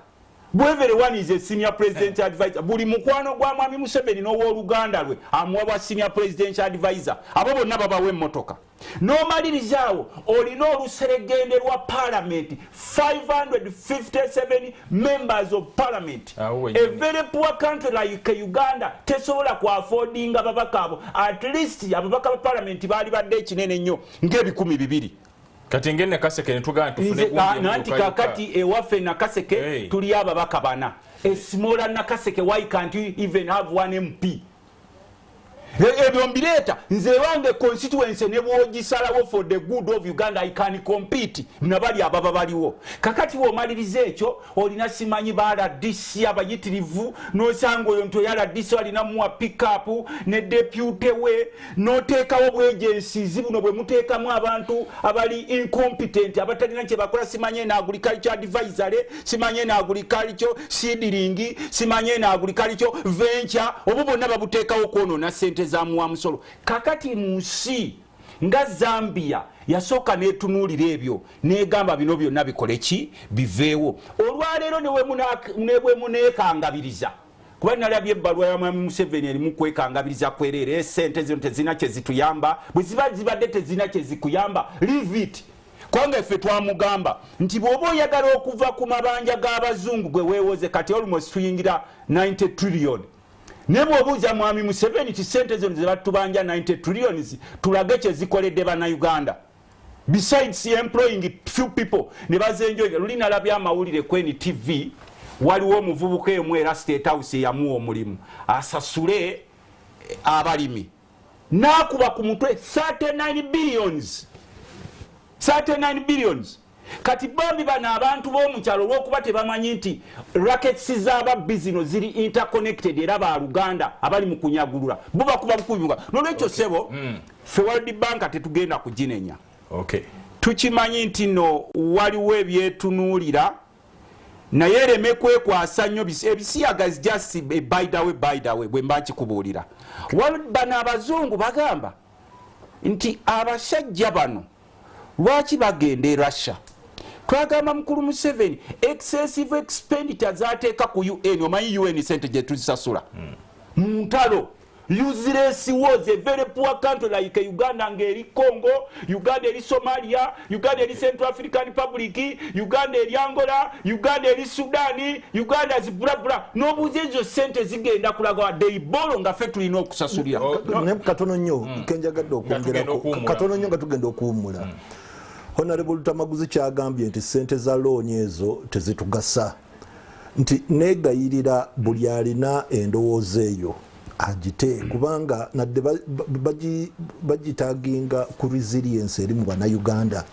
Everyone is a senior presidential advisor. Buli mukwano gwa mwami Museveni n'owooluganda lwe amuwa senior presidential advisor. Abo bonna babawa emmotoka. N'omalirizawo olina oluseregende lwa parliament 557 members of parliament. A very poor country like Uganda tesobola ku affordinga babaka abo. At least ababaka ba parliament baali badde ekinene nnyo ng'ebikumi 200.
Kati ngene Kaseke netugana tufune
nanti kakati ewaffe na Kaseke tuli ababaka bana. A smaller na Kaseke, why can't you even have one MP? Ebyo mbireta nze wange constituency ne bwogisalawo for the good of Uganda I can compete nabali ababa baliwo kakati wo malirize ekyo olina simanyi bala DC abayitirivu no sango yonto yala DC alina muwa pick up ne deputy we no tekawo bwegencies buno bwe mutekamu abantu abali incompetent abatalina kye bakola simanye na agriculture advisor simanye na agriculture seedling simanye na agriculture venture obubona babutekawo kono na sente za muwamusolo kakati munsi nga Zambia yasoka netunuulira ebyo negamba bino byonna bikoleki biveewo olwaleero nebwe munekangabiriza kuba nalabye ebbaluwa ya mwami Museveni erimu kwekangabiriza kwerere sente zino tezina kye zituyamba bwe ziba zibadde tezina kye zikuyamba leave it kwanga ffe twamugamba nti bw'oba oyagala okuva ku mabanja g'abazungu gwe weewoze kati almost tuyingira 90 trillion nebo obuuza mwami Museveni ti sente zino ze batubanja 90 trillions tulage kye zikoledde bana Uganda besides employing few people ne bazenjoga lulina labya amawulire kweni TV waliwo omuvubuka emu era State House yamuwa omulimu asasule abalimi nakuba ku mutwe 39 billions kati bombi bana abantu b'omukyalo olw'okuba tebamanyi nti rackets z'ababizino ziri interconnected era ba Luganda abali mu kunyagulula bo bakuba bukubinga n'olwekyo sebo ffe World Bank tetugenda kuginenya tukimanyi nti no waliwo ebyetunuulira naye ereme kwekwasa nnyo ebisiyagazi just by the way bwe mba nkikubuulira bano abazungu bagamba nti abasajja bano lwaki bagenda e Russia twagamba mukulu Museveni excessive expenditure zateeka ku UN omanyi UN sente gye tuzisasula mu ntalo useless was a very poor country like Uganda ngeri Congo Uganda eri Somalia Uganda eri Central African Republic Uganda eri Angola Uganda eri Sudan Uganda zibulabula n'obuuza ezo sente zigenda kulaga deibolo nga ffe tulina okusasulira
katono nnyo kenjagadde okwongerako katono nnyo nga tugenda okuwummula Honorable Luttamaguzi kyagambye nti sente za looni ezo tezitugasa nti negayirira buli alina endowooza eyo agite kubanga nadde bagitaginga ku resilience eri mu bannayuganda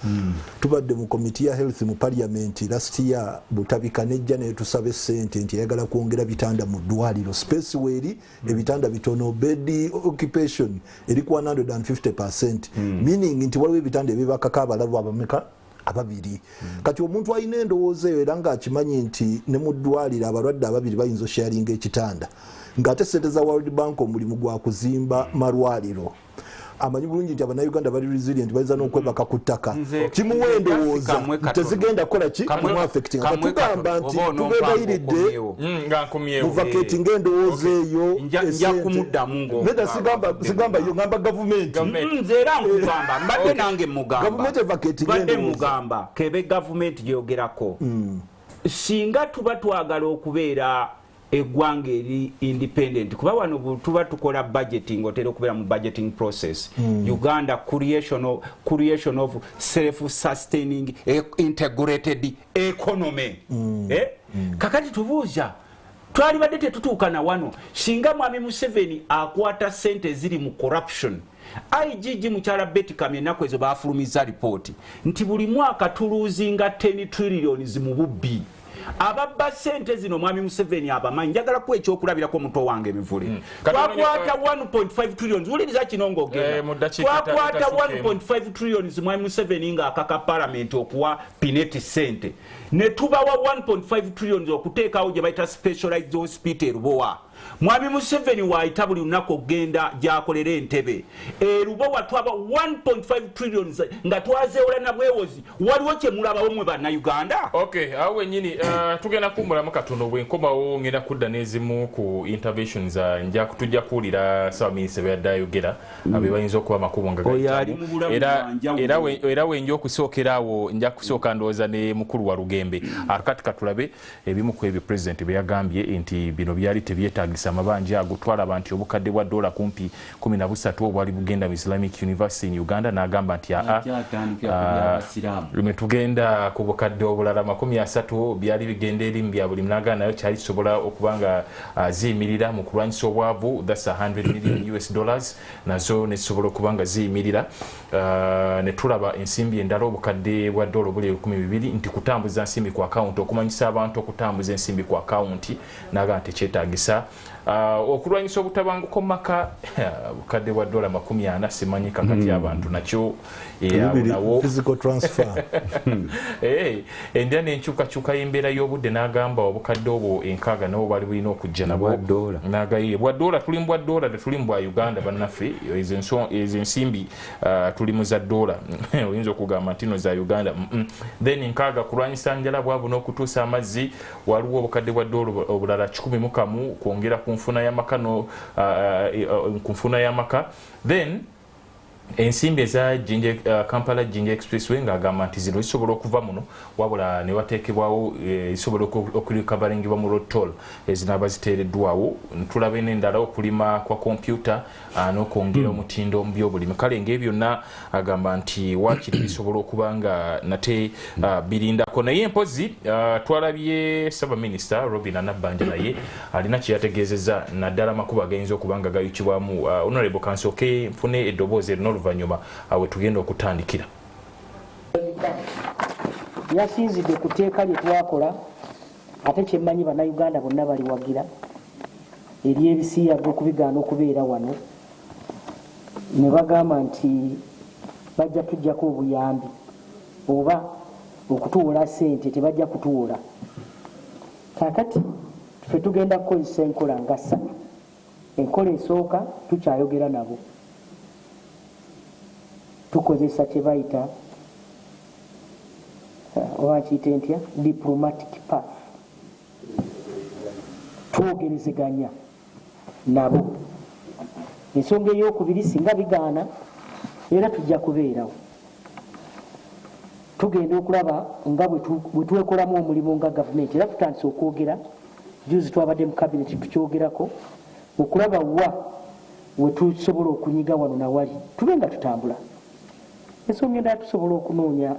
tubadde mu committee ya health mu parliament last year butabika nejja netusaba sente nti yagala kwongera bitanda mu ddwaliro space weri ebitanda bitono bed occupation eri ku 150% meaning nti waliwo ebitanda ebibakako abalabu abameka ababiri kati omuntu alina endowooza eyo era ng'akimanyi nti ne mu ddwaliro abalwadde ababiri bayinza osharinga ekitanda ng'ate sente za World Bank omulimu gwa kuzimba malwaliro amanyi bulungi nti abannayuganda bali resilient bayinza n'okwebaka ku ttaka kimuwa endowooza tezigenda kukola ki muaffectinga tugamba nti tubeegayiridde muvaketinga endowooza eyo
nja kumuddamu
ng'neda sigamba yo ngamba gavumenti
nze era nkugamba mbadde nange
gavumenti evaketinga
mbadde mugamba kebe gavumenti gyogerako singa tuba twagala okubeera eggwanga eri independent kuba wano tuba tukola budgeting otera okubeera mu budgeting process Uganda creation of self-sustaining integrated economy kakati tubuuza twali badde tetutuuka na wano singa mwami Museveni akwata sente ziri mu corruption IGG mukyala Betty Kamya ennaku ezo baafulumiza ripooti nti buli mwaka tuluuzinga 10 trillions mu bubbi ababba sente zino mwami Museveni abamanyi njagala kuwa ekyokulabirako omuto wange emivule twakwata 1.5 trillions wuliriza kino ng'ogenda twakwata 1.5 trillions mwami Museveni ng'akaka parliament okuwa Pineti sente ne tubawa 1.5 trillions okuteekawo gye bayita specialized hospital Rubowa mwami Museveni waayita buli lunaku okgenda gy'akolera Entebbe Rubowa twaba 1.5 trillions nga twazeewola na bwewozi waliwo kye mulabawo mwe bannayuganda
awo wennyini tugenda kumbulamu katono bwenkomawo ngenda kudda n'ezimu ku interventions tujja kuwulira Ssaabaminisita byadde ayogera abe bayinza okuba amakubo nga era wenja okusookera awo nja kusooka ndowooza ne mukulu wa Lugembe akati katulabe ebimu ku ebyo President bye yagambye nti bino byali tebyetaagisa amabanja agutwala abantu obukadde bwa dola kumpi 13 obwali bugenda mu Islamic University in Uganda n'agamba nti lume tugenda ku bukadde obulala 30 byali bigenda eri bya buli mnaga nayo kyali kisobola okubanga ziyimirira mu kulwanyisa obwavu that's $100 million nazo nezisobola okubanga ziyimirira ne tulaba ensimbi endala obukadde bwa dola obuli 1200 nti kutambuza nsimbi ku account okumanyisa abantu okutambuza ensimbi ku account naga tekyetaagisa okulwanyisa obutabanguko maka bukadde bwa dola 40 simanyi kakati abantu nakyo nawo
physical transfer
endya n'enkyukakyuka y'embeera y'obudde n'agamba obukadde obwo enkaaga nabo bali bulina okujja nabwo n'agaye bwa dola tuli mu bwa dola tetuli mu bwa Uganda bannaffe ezo ensimbi tuli mu za dola oyinza okugamba ntino za Uganda then enkaaga kulwanyisa njala bwavu n'okutuusa amazzi waliwo obukadde bwa dola obulala 11 kwongera ku nfuna y'amaka then ensimbi eza Kampala Jinja Expressway ng'agamba nti zino zisobola okuva muno wabula ne wateekebwawo zisobola okurikabalingibwa mu road toll ezinaaba ziteereddwawo ntulaba n'endala okulima kwa kompyuta n'okwongera omutindo mu byobulimi kale ng'ebyo byonna agamba nti waakiri bisobola okuba nga nate birindako naye mpozi twalabye Ssaabaminisita Robin Nabbanja naye alina kye yategeezezza naddala amakubo agayinza okuba nga gayukibwamu Honorable Kansooke nfune eddoboozi oluvannyuma awe tugenda okutandikira
yasinzidde ku tteeka lye twakola ate kyemmanyi bannayuganda bonna baliwagira ery'ebisiyaga okubigaana okubeera wano ne bagamba nti bajja tujjako obuyambi oba okutuwola ssente tebajja kutuwola kakati ffe tugenda kukozesa enkola nga 3 enkola esooka tukyayogera nabo tukozesa kye bayita wakiyite ntya diplomatic path twogerezeganya nabo ensonga ey'okubiri singa bigaana era tujja kubeerawo tugenda okulaba nga bwe twekolamu omulimu nga gavumenti era tutandise okwogera juzi twabadde mu kabineti tukyogerako okulaba wa we tusobola okunyiga wano nawali tube nga tutambula ensonga endala tusobola okunoonya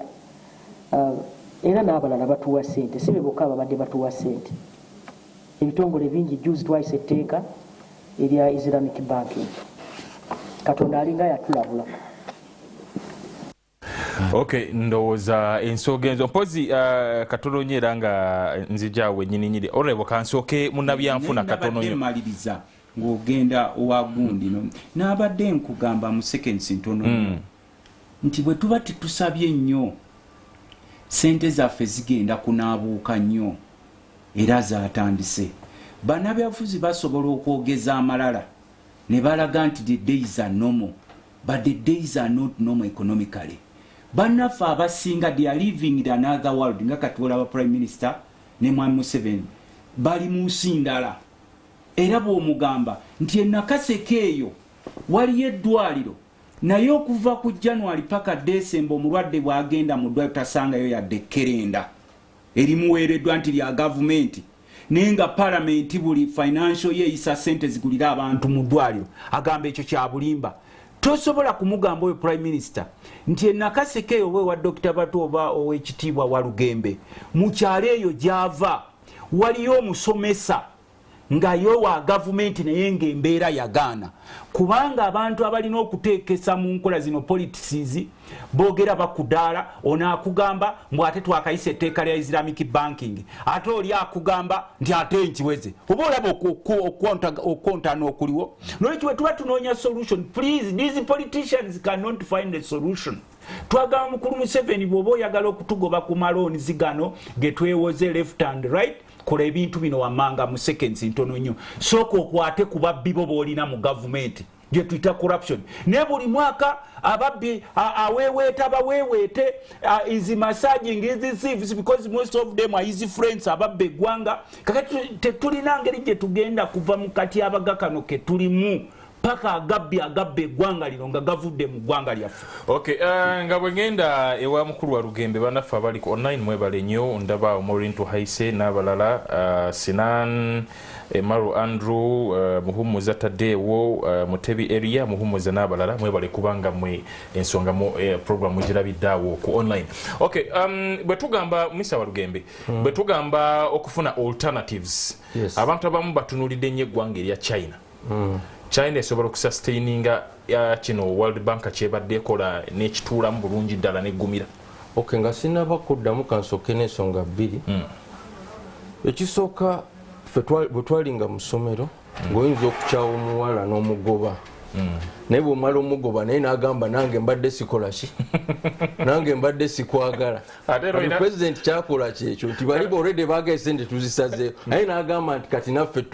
era n'abalala batuwa ssente si be bokka ababadde batuwa ssente ebitongole bingi juzi twayisa etteeka erya Islamic banking katonda alinga yatulabula
ndowooza ensonga enzo mpozi katono era nga nzijaawe nyininyini Honorable Kansooke munnabyanfuna katono
maliriza ng'ogenda owagundi n'abadde nkugamba mu seconds ntono nti bwe tuba tetusabye nnyo sente zaffe zigenda kunaabuuka nnyo era zaatandise bannabyabufuzi basobola okwogeza amalala ne balaga nti the days are normal but the days are not normal economically bannaffe abasinga they are living in another world nga katuwola ba prime minister ne mwami Museveni bali mu nsi ndala era bw'omugamba nti enakaseke eyo waliyo eddwaliro naye okuva ku January paka December omulwadde bw'agenda mu ddwaliro tasangayo yadde kerenda erimuweereddwa nti lya gavumenti nenga parliament buli financial ye isa sente zigulira abantu mu ddwaliro agamba ekyo kya bulimba. Tosobola kumugamba oyo prime minister nti nakaseke owe wa Dr. Batu oba owekitiibwa wa Lugembe mu kyalo eyo gyava waliyo omusomesa nga yo wa government naye ng'embeera yagaana kubanga abantu abalina okuteekesa mu nkola zino politics boogera bakudaala ono akugamba mbu ate twakayisa etteeka lya Islamic banking ate oli akugamba nti ate nkiweze oba olaba okukontana okuliwo nolwekiwe tuba tunoonya solution. Please, these politicians cannot find a solution. Twagamba mukulu Museveni bw'oba oyagala okutugoba ku malooni zigano getwewoze left and right kola ebintu bino wamanga mu seconds ntono nnyo sooka okwate ku babbi bo boolina mu gavumenti gye tuyita corruption ne buli mwaka ababbi aweeweeta baweeweete is massaging his thieves because most of them are his friends ababba eggwanga kakati tetulina ngeri gye tugenda kuva mu kati abagakano ke tulimu paka agabba eggwanga lino nga gavudde mu ggwanga lyaffe.
Okay, nga bwe ngenda ewa mukulu wa Lugembe banaffe abali ku online mwebale nnyo ndaba Morinto Haise n'abalala Sinan Maru Andrew Muhumuza Tadewo Mutebi Area Muhumuza n'abalala mwebale kubanga mwe ensonga mu program girabiddawo ku online. Okay, bwe tugamba Mr. wa Lugembe bwe tugamba okufuna alternatives abantu abamu batunulidde nnyo eggwanga erya China. China esobola okusustaininga kino World Bank kyebadde ekola n'ekituulamu bulungi ddala n'eggumira.
Okay, nga sinaba kuddamu kansooke n'ensonga bbiri. Ekisooka bwe twalinga mu ssomero ng'oyinza okukyawa omuwala n'omugoba naye bw'omala omugoba naye n'agamba nange mbadde sikola ki nange mbadde sikwagala. President kyakola kyekyo nti bali already bagese nti tuzisazeeyo naye n'agamba nti kati naffe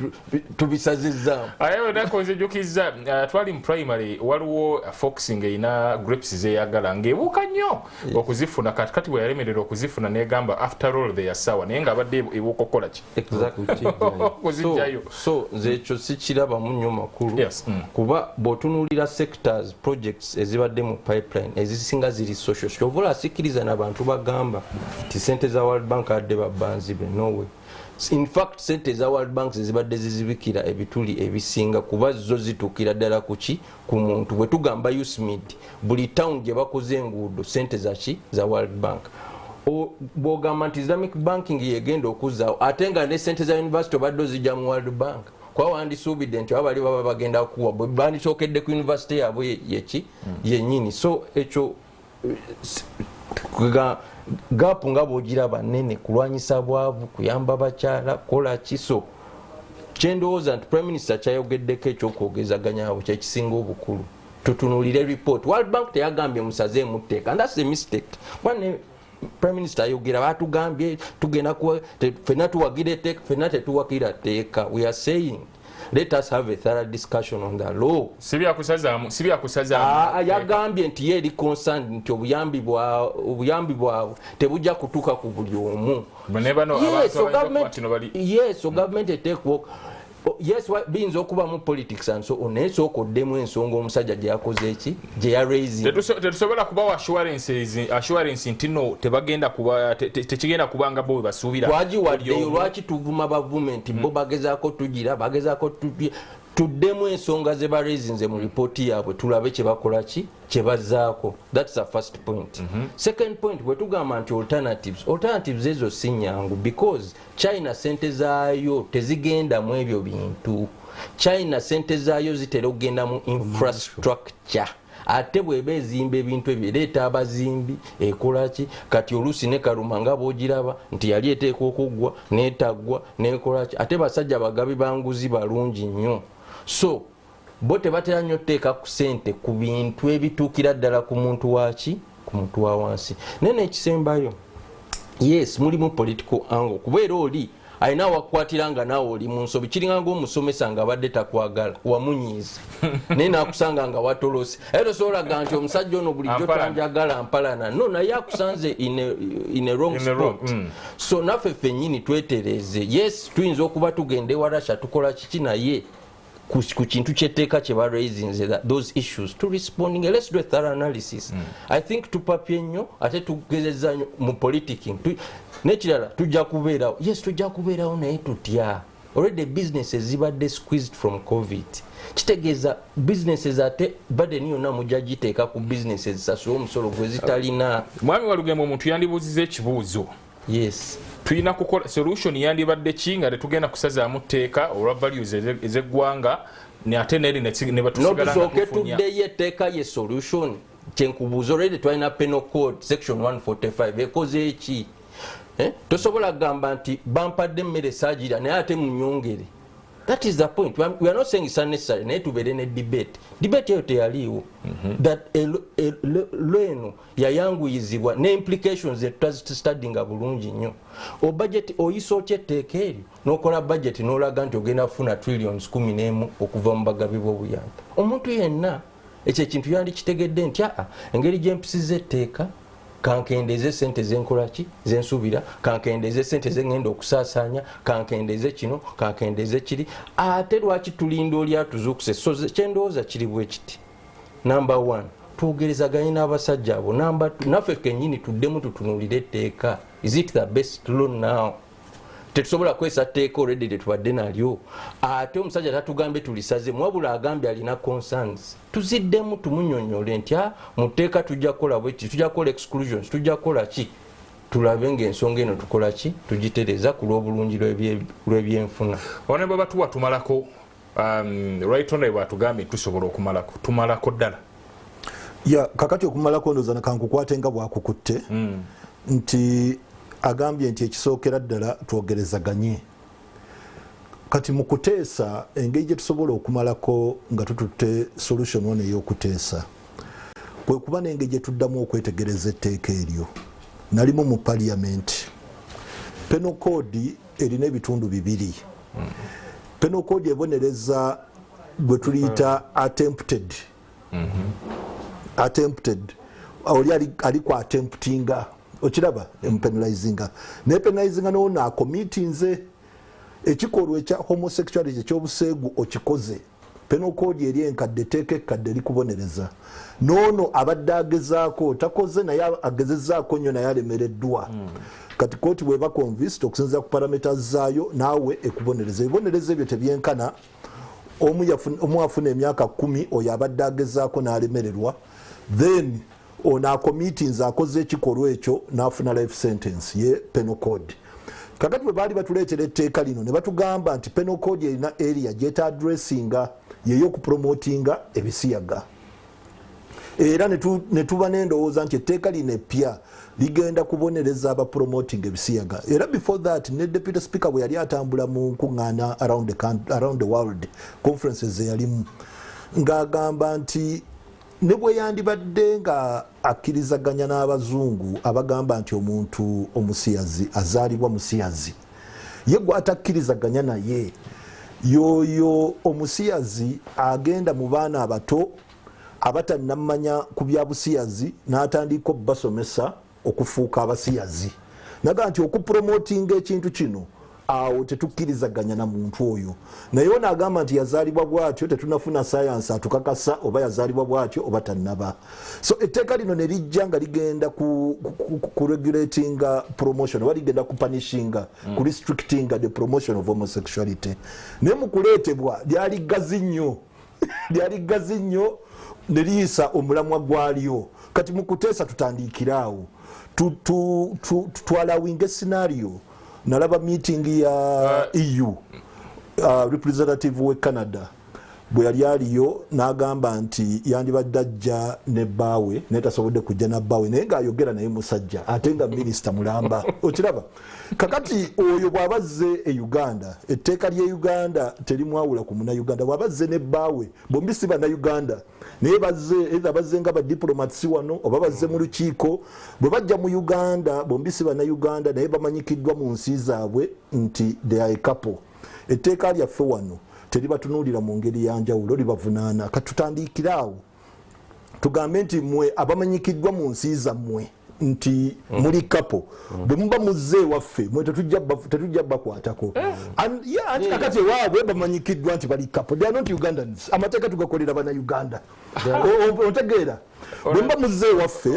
tubisazizzaamu.
Ayewe nakonze jjukiza twali mu primary waliwo foxing erina grapes zeeyagala ng'ebuuka nnyo okuzifuna kati bwe yalemerera okuzifuna n'egamba after all they are sour naye ng'abadde ebuuka okukola ki
okuzijjayo. So nze ekyo sikirabamu nnyo makulu kuba bw'otunuulira sectors projects ezibadde mu pipeline ezisinga ziri social kyovula asikiriza n'abantu bagamba nti sente za World Bank adde babbanzibe no way. In fact sente za World Bank zibadde zizibikira ebituli ebisinga kuba zo zituukira ddala kuki ku muntu bwe tugamba USMID buli town gye bakoze enguudo sente za World Bank. Bw'ogamba nti Islamic banking yegenda okuzaawo ate nga ne sente za university obadde ozijja mu World Bank kwa wandisuubidde nti abali baba bagenda kuwa bwe bandisookedde ku university yaabwe yeki yennyini. So ekyo gaapu nga bw'ogiraba nnene kulwanyisa bwavu kuyamba bakyala kola kiso kyendowooza nti prime minister kyayogeddeko ekyokwogezaganyaawo kyekisinga obukulu. Tutunuulire report World Bank teyagambye musazeemu tteeka and that's a mistake. Prime Minister ayogera batugambye tugenda kuwa fena tuwagira etteeka fena tetuwagira tteeka. We are saying let us have a thorough discussion on the law.
Sibya kusazaamu
yagambye nti ye eri concerned nti obuyambi bwawe tebujja kutuuka ku buli omu. Yes, so government eteekwa yes biyinza okuba mu politics and so on naye sooka oddemu ensonga omusajja gye yakoze eki gye ya raising.
Tetusobola kubawa assurance nti no tekigenda kubanga bo basuubira.
Twagiwaddeyo lwaki tuvuma bavumenti bo bagezaako tuddemu ensonga ze baraisinze mu ripooti yaabwe tulabe kye bakola ki kye bazzaako. That's the first point. Second point bwe tugamba nti alternatives ezo si nnyangu because China sente zaayo tezigenda mu ebyo bintu. China sente zaayo zitera okugenda mu infrastructure ate bweba ezimba ebintu ebyo ereeta abazimbi ekola ki kati oluusi ne Kaluma nga bw'ogiraba nti yali eteeka okuggwa n'etaggwa n'ekola ki ate basajja bagabi banguzi balungi nnyo. So bo tebatera nnyo tteeka ku ssente ku bintu ebituukira ddala ku muntu waki ku muntu wa wansi. Nene ekisembayo yes mulimu political angle kubeera oli alina wakukwatira nga naawe oli mu nsobi kiringa ng'omusomesa nga abadde takwagala wamunyiiza naye naakusanga nga watolose era tosobolaga nti omusajja ono bulijjo tanjagala mpalana no naye akusanze in a wrong spot. So naffe ffennyini twetereze yes tuyinza okuba tugenda ewarasha tukola kiki naye ku kintu kyetteeka kye baraising those issues to responding. Let's do a thorough analysis. I think tupapye nnyo ate tugezeza nnyo mu politicking nekirala tujja kubeerawo, yes tujja kubeerawo naye tutya. Already businesses zibadde squeezed from COVID. Kitegeeza businesses ate burden yonna mujja giteeka ku businesses sasula omusolo gwe zitalina.
Mwami Walugembe omuntu yandibuuziza ekibuuzo.
Yes.
Tulina kukola solution yandibadde ki nga tetugenda kusazaamu tteeka olwa values ez'eggwanga ne ate neri ne batusigala nga tufunya.
Tuddeyo etteeka ye solution. Kyenkubuuza already twalina penal code section 145 ekoze eki. Tosobola gamba nti bampadde emmere saagirya naye ate munyongere. That is the point. We are not saying it's unnecessary. Naye tubeere ne debate eyo teyaliiwo. That leno yayanguyizibwa ne implications tutazistudinga bulungi nnyo. O budget oyisa otya etteeka eryo n'okola budget n'olaga nti ogenda kufuna trillions 11 okuva mu bagabi b'obuyambi. Omuntu yenna ekyo ekintu yandikitegedde nti engeri gy'empisiza etteeka kankendeze sente zenkolaki zensubira, kankendeze sente zengenda okusaasaanya, kankendeze kino, kankendeze kiri. Ate lwaki tulinda oli atuzuukuse? So kyendowooza kiri bwe kiti. Number 1, twogerezaganye n'abasajja abo. Number 2, naffe kennyini tuddemu tutunuulire etteeka. Is it the best law now? Tetusobola kwesa tteeka already tetubadde nalyo. Ate omusajja tatugambe tulisaze, wabula agambye alina concerns. Tuziddemu tumunyonyole nti mu tteeka tujja kukola bweki, tujja kukola exclusions, tujja kukola ki? Tulabe ng'ensonga eno tukola ki? Tugitereza ku lw'obulungi lw'ebyenfuna.
One bwe batuwa tumalako, right on bwatugambye tusobola okumalako. Tumalako ddala.
Kakati okumalako ndowooza nakankukwate nga bwakukutte nti agambye nti ekisookera ddala twogerezaganye. Kati mu kuteesa engeri gye tusobola okumalako nga tututte solution one ey'okuteesa kwe kuba n'engeri gye tuddamu okwetegereza etteeka eryo. Nalimu mu parliament. Penal code erina ebitundu bibiri. Penal code ebonereza gwe tuliyita attempted. Oli ali ku attemptinga. Okiraba empenalizinga. Nepenalizinga n'ono akomitinze ekikolwa ekya homosexuality ekyobuseegu okikoze. Penal code eri enkadde etteeka ekkadde likubonereza. N'ono abadde agezaako takoze naye agezezaako nnyo naye alemereddwa. Kati kooti bw'eba convinced okusinziira ku parameters zaayo naawe ekubonereza. Ebibonereza ebyo tebyenkana. Omu afuna emyaka 10 oyo abadde agezaako n'alemererwa. Then ono akomitinze akoze ekikolwa ekyo n'afuna life sentence ye penal code. Kakati bwe baali batuleetera etteeka lino ne batugamba nti penal code erina area gyeta addressinga y'okupromotinga ebisiyaga. Era ne tuba n'endowooza nti etteeka lino eppya ligenda kubonereza abapromoting ebisiyaga. Era before that ne deputy speaker bwe yali atambula mu nkuŋŋaana around the world conferences eyalimu ng'agamba nti ne bwe yandibadde nga akkirizaganya n'abazungu abagamba nti omuntu omusiyazi azaalibwa musiyazi, ye gw'atakkirizaganya naye yoyo omusiyazi agenda mu baana abato abatannamanya ku bya busiyazi n'atandika obbasomesa okufuuka abasiyazi. Naga nti okupromotinga ekintu kino awo tetukkirizaganya na muntu oyo. Naye ono agamba nti yazaalibwa bw'atyo, tetunafuna sayansi atukakasa oba yazaalibwa bw'atyo oba tannaba. So etteeka lino ne lijja nga ligenda ku regulatinga promotion oba ligenda ku punishinga ku restrictinga the promotion of homosexuality. Naye mu kuleetebwa lyali ggazi nnyo ne liyisa omulamwa gwalyo. Kati mu kuteesa tutandikiraawo twalawinga scenario. Nalaba meeting ya EU representative we Canada bwe yali aliyo n'agamba nti yandibadde ajja ne bbaawe naye tasobodde kujja na bbaawe naye ng'ayogera naye musajja ate nga minisita mulamba. Okiraba kakati oyo bw'abazze e Uganda, etteeka ly'e Uganda terimwawula ku munnauganda. Bw'abazze ne bbaawe bombi si bannayuganda naye bazze nga badiplomats wano oba bazze mu lukiiko. Bwe bajja mu Uganda bombi si bannayuganda naye bamanyikiddwa mu nsi zaabwe nti they are a couple. Etteeka lyaffe wano teribatunuulira mu ngeri yanjawulo, libavunaana. Katutandikiraawo tugambe nti mmwe abamanyikiddwa mu nsi zammwe nti muli kapo bwe muba muzze waffe mwe tetujja bakwatako anti kakati waabwe bamanyikiddwa nti bali kapo they are not Ugandans amateeka tugakolera bana Uganda otegeera bwe muba muzze waffe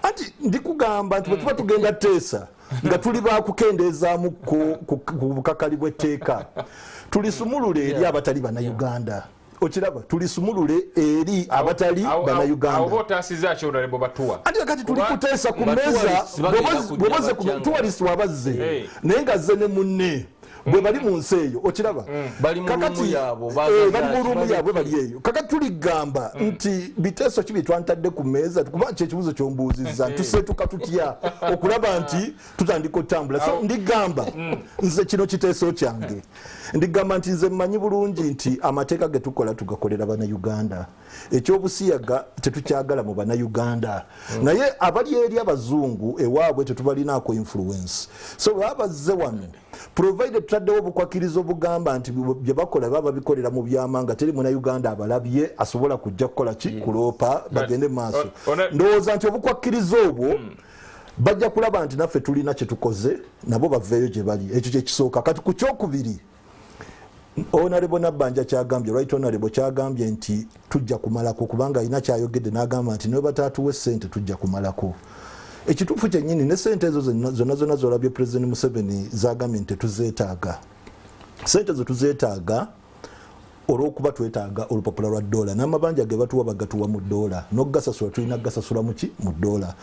anti ndikugamba nti bwe tuba tugenda teesa nga tuli bakukendeezaamu ku bukakali bw'etteeka tulisumulule eri abatali bana Uganda okiraba tulisumulule eri abatali bana Uganda
abo otasiza kyo ndalebo batuwa
ati kati tuli kuteesa ku meza bwobaze ku tourist wabazze naye nga zze ne munne bwe bali mu nsi eyo okiraba
bali mu rumu
yaabwe bali eyo kakati tuligamba nti biteeso ki byetwantadde ku mmeeza kuba kyekibuzo kyombuuzizza tuseetuka tutya okulaba nti tutandika otambula so ndigamba nze kino kiteeso kyange ndigamba nti nze mmanyi bulungi nti amateeka ge tukola tugakolera bana Uganda ekyobusiyaga tetukyagala mu bana Uganda naye abali eri abazungu ewaabwe tetubalinaako influence so babazze wano provided tutaddewo obukwakiriza obugamba nti bye bakola baba bikolera mu byama nga teri muna Uganda abalabye asobola kujja kukola ki kuloopa bagende maaso ndowooza nti obukwakiriza obwo bajja kulaba nti naffe tulina kye tukoze nabo baveeyo gye bali ekyo kyekisooka kati ku kyokubiri Honorable Nabanja kyagambye right honorable kyagambye nti tujja kumalako kubanga alina kyayogedde n'agamba nti ne bataatuwe ssente tujja kumalako ekituufu kyennyini ne ssente ezo zonna zolabye President Museveni zagambye nti tetuzeetaaga ssente zo tuzeetaaga olw'okuba twetaaga olupapula lwa ddoola n'amabanja ge batuwa bagatuwa mu ddoola n'okugasasula tulina kugasasula muki mu ddoola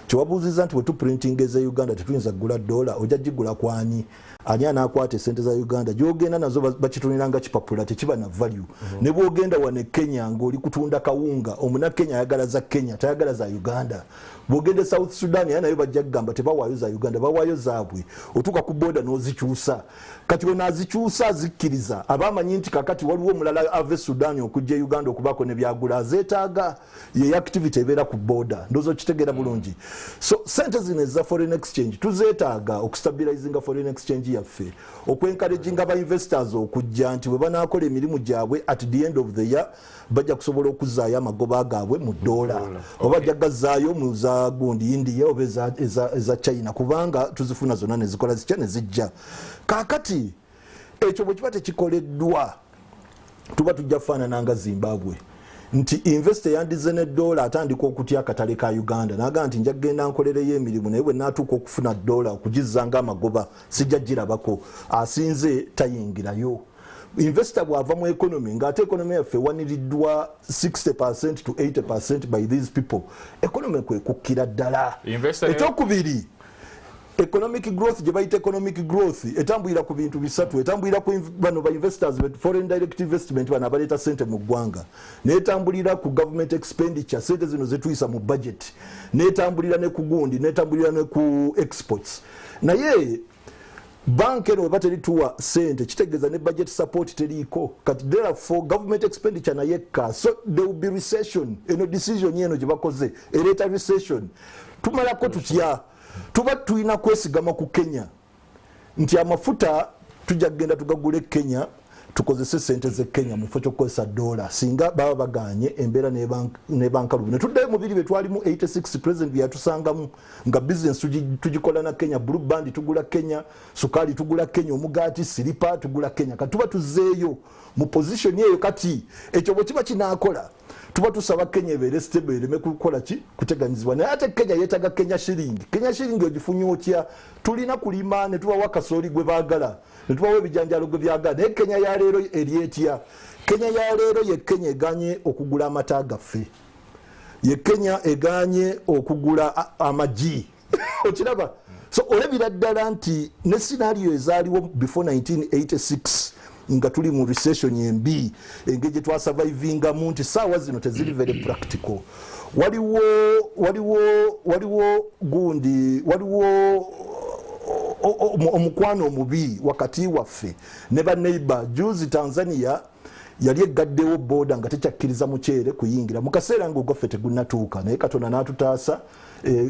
kyewabuuziza nti bwe tuprinting eza Uganda tetuyinza kugula ddoola ojja gigula kwani ani anaakwata esente za Uganda gyogenda nazo bakitunira nga kipapula tekiba na value ne bwogenda wane Kenya ng'oli kutunda kawunga omuna Kenya ayagala za Kenya tayagala za Uganda bwogende South Sudan ya nayo bajja kugamba tebawaayo za Uganda bawaayo zaabwe otuuka ku boda n'ozikyusa kati onaazikyusa zikkiriza abamanyi nti kakati waliwo omulala ave Sudan okujja Uganda okubaako ne byagula azeetaaga ye activity ebeera ku boda ndowooza okitegeera bulungi so sente zino eza foreign exchange tuzeetaaga okustabilizinga foreign exchange yaffe okwencouraginga aba investors okujja nti bwe banaakola emirimu gyabwe at the end of the year bajja kusobola okuzaayo amagoba gaabwe mu ddoola oba bajja gazaayo mu za gundi India oba eza China kubanga tuzifuna zonna ne zikola zitya ne zijja kaakati ekyo bwe kiba tekikoleddwa tuba tujja kufaanana nga Zimbabwe nti investor yandize ne ddoola atandika okutya akatale ka Uganda naga nti nja kugenda nkolereyo emirimu naye bwe naatuuka okufuna ddoola okugizanga amagoba sijja girabako asinze tayingirayo investor bwava mu economy ng'ate economy yaffe waniriddwa 60% to 80% by these people economy kwe kukkira ddala ekyokubiri economic growth gye bayita economic growth etambulira ku bintu bisatu etambulira ku bano ba investors foreign direct investment bana baleta sente mu ggwanga netambulira ku government expenditure sente zino zetuyisa mu budget netambulira ne ku gundi netambulira ne ku exports naye bank eno baterituwa sente kitegeeza ne budget support teriiko kati therefore government expenditure naye ka so there will be recession eno decision yeno gye bakoze ereta recession tumalako tutya tuba tulina kwesigama ku Kenya nti amafuta tujja kugenda tugagule Kenya tukozese sente ze Kenya mu foto kosa dola singa baba baganye embeera ne banka lubune tudde mu biri betwalimu 86 president byatusangamu nga business tujikola na Kenya blue band tugula Kenya sukali tugula Kenya omugati silipa tugula Kenya katuba tuzeeyo mu position yeyo kati ekyo bwe kiba kinaakola tuba tusaba Kenya ebeere stable ereme kukola ki kuteganyizibwa naye ate Kenya yeetaga Kenya shilling ogifunye otya tulina kulima ne tubawa kasooli gwe baagala ne tubawa ebijanjalo gwe byagala naye Kenya ya leero eri etya Kenya ya leero ye Kenya eganye okugula amata gaffe ye Kenya eganye okugula amagi okiraba so olabira ddala nti ne scenario ezaaliwo before 1986 nga tuli mu recession yembi engeje twa survivinga mu nti sawa zino tezili very practical waliwo gundi waliwo omukwano omubi wakati waffe ne ba neighbor juzi Tanzania yali egaddewo boda nga tekyakkiriza mukyere kuyingira mu kaseera ng'ogwaffe tegunnatuuka naye Katonda n'atutaasa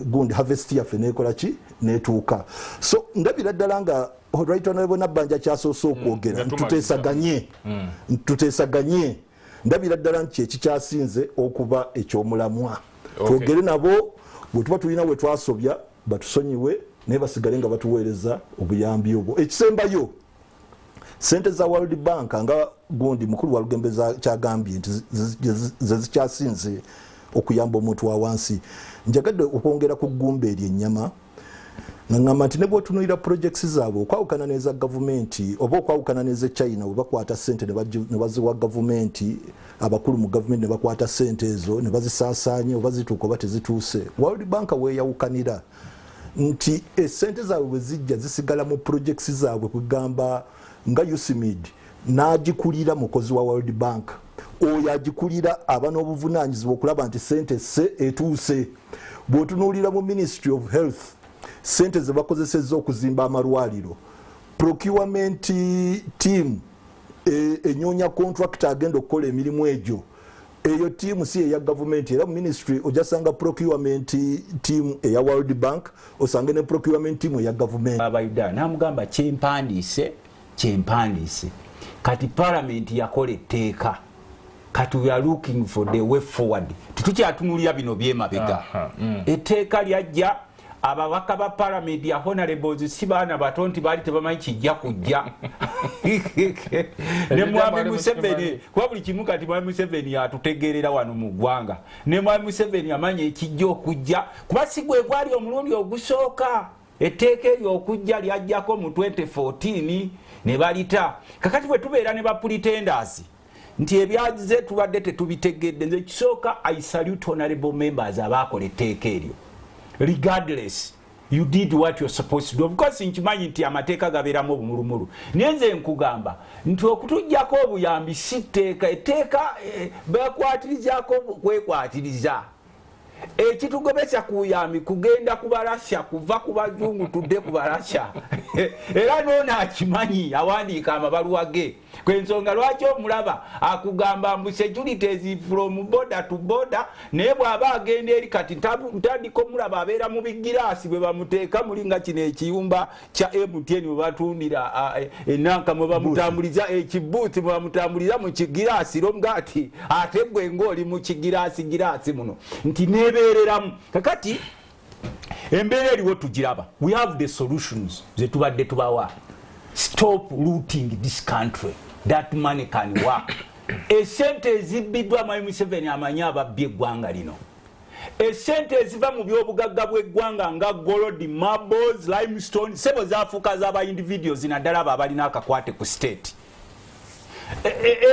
gundi harvest yaffe nekola ki netuuka so ndabira ddala nga right honorable Nabanja kyasoose okwogera tuteesaganye ndabira ddala nti ekikyasinze okuba ekyomulamwa twogere nabo bwe tuba tulina we twasobya batusonyiwe naye basigale nga batuweereza obuyambi obwo. Ekisembayo sente za World Bank nga gundi mukulu wa Lugembe kyagambye nti ze zikyasinze okuyamba omuntu wa wansi. Njagadde okwongera ku ggumba eryennyama nangamba nti ne bw'otunuulira projects zaabwe okwawukana n'eza gavumenti oba okwawukana n'eze China bwe bakwata ssente ne baziwa gavumenti, abakulu mu gavumenti ne bakwata ssente ezo ne bazisaasaanya oba zituuka oba tezituuse. World Bank weeyawukanira nti essente zaabwe bwe zijja zisigala mu projects zaabwe kugamba nga USMID n'agikulira mukozi wa World Bank, oyo agikulira aba n'obuvunaanyizibwa okulaba nti ssente se etuuse. Bw'otunuulira mu Ministry of Health sente ze bakozesezza okuzimba amalwaliro, procurement team enyoonya contractor agenda okukola emirimu egyo, eyo team si eya gavumenti. Era mu ministry ojasanga procurement team eya World Bank, osange ne procurement team eya gavumenti.
Abayuda namugamba kyempandiise kati parliament yakola etteeka, kati we are looking for the way forward. Tetukyatunulira bino byemabega. Etteeka lyajja ababaka ba parliament ya honorables si baana bato nti baali tebamanyi kijja kujja. Ne Mwami Museveni kuba buli kimu kati Mwami Museveni yatutegeerera wano mu ggwanga. Ne Mwami Museveni amanya ekijja okujja kuba si gwe gwali omulundi ogusooka. Etteeka eryo okujja lyajjako mu 2014 ne balita. Kakati bwe tubeera ne bapretenders nti ebyagize tubadde tetubitegedde. Nze kisooka I salute honorable members abaakola etteeka eryo. Regardless, you did what you're supposed to do. Because nkimanyi nti amateeka gabeeramu obumulumulu. Naye nze nkugamba nti okutujjako obuyambi si tteeka. Etteeka beekwatirizaako kwekwatiriza. Ekitugobesa ku buyambi kugenda ku Barasha, kuva ku Bajungu tudde ku Barasha. Era noona akimanyi awandiika amabaluwa ge. Kwensonga lwaki omulaba akugamba mbu securities from border to border, naye bw'aba agenda eri kati ntandika omulaba abeera mu bigiraasi bwe bamuteeka mulinga kino ekiyumba kya MTN bwe batundira enanka mwe bamutambuliza ekibuuti mwe bamutambuliza mu kigiraasi romuga ati ate gwe ng'oli mu kigiraasi muno nti neebeereramu. Kakati embeera eriwo tugiraba. We have the solutions ze tubadde tubawa. Stop looting this country. That money can work. Esente ezibbiddwa Mwami Museveni amanyi ababbye eggwanga lino. Esente eziva mu byobugagga bw'eggwanga nga gold, marbles, limestone sebo zaafuuka z'aba individuals naddala abo abalina akakwate ku state.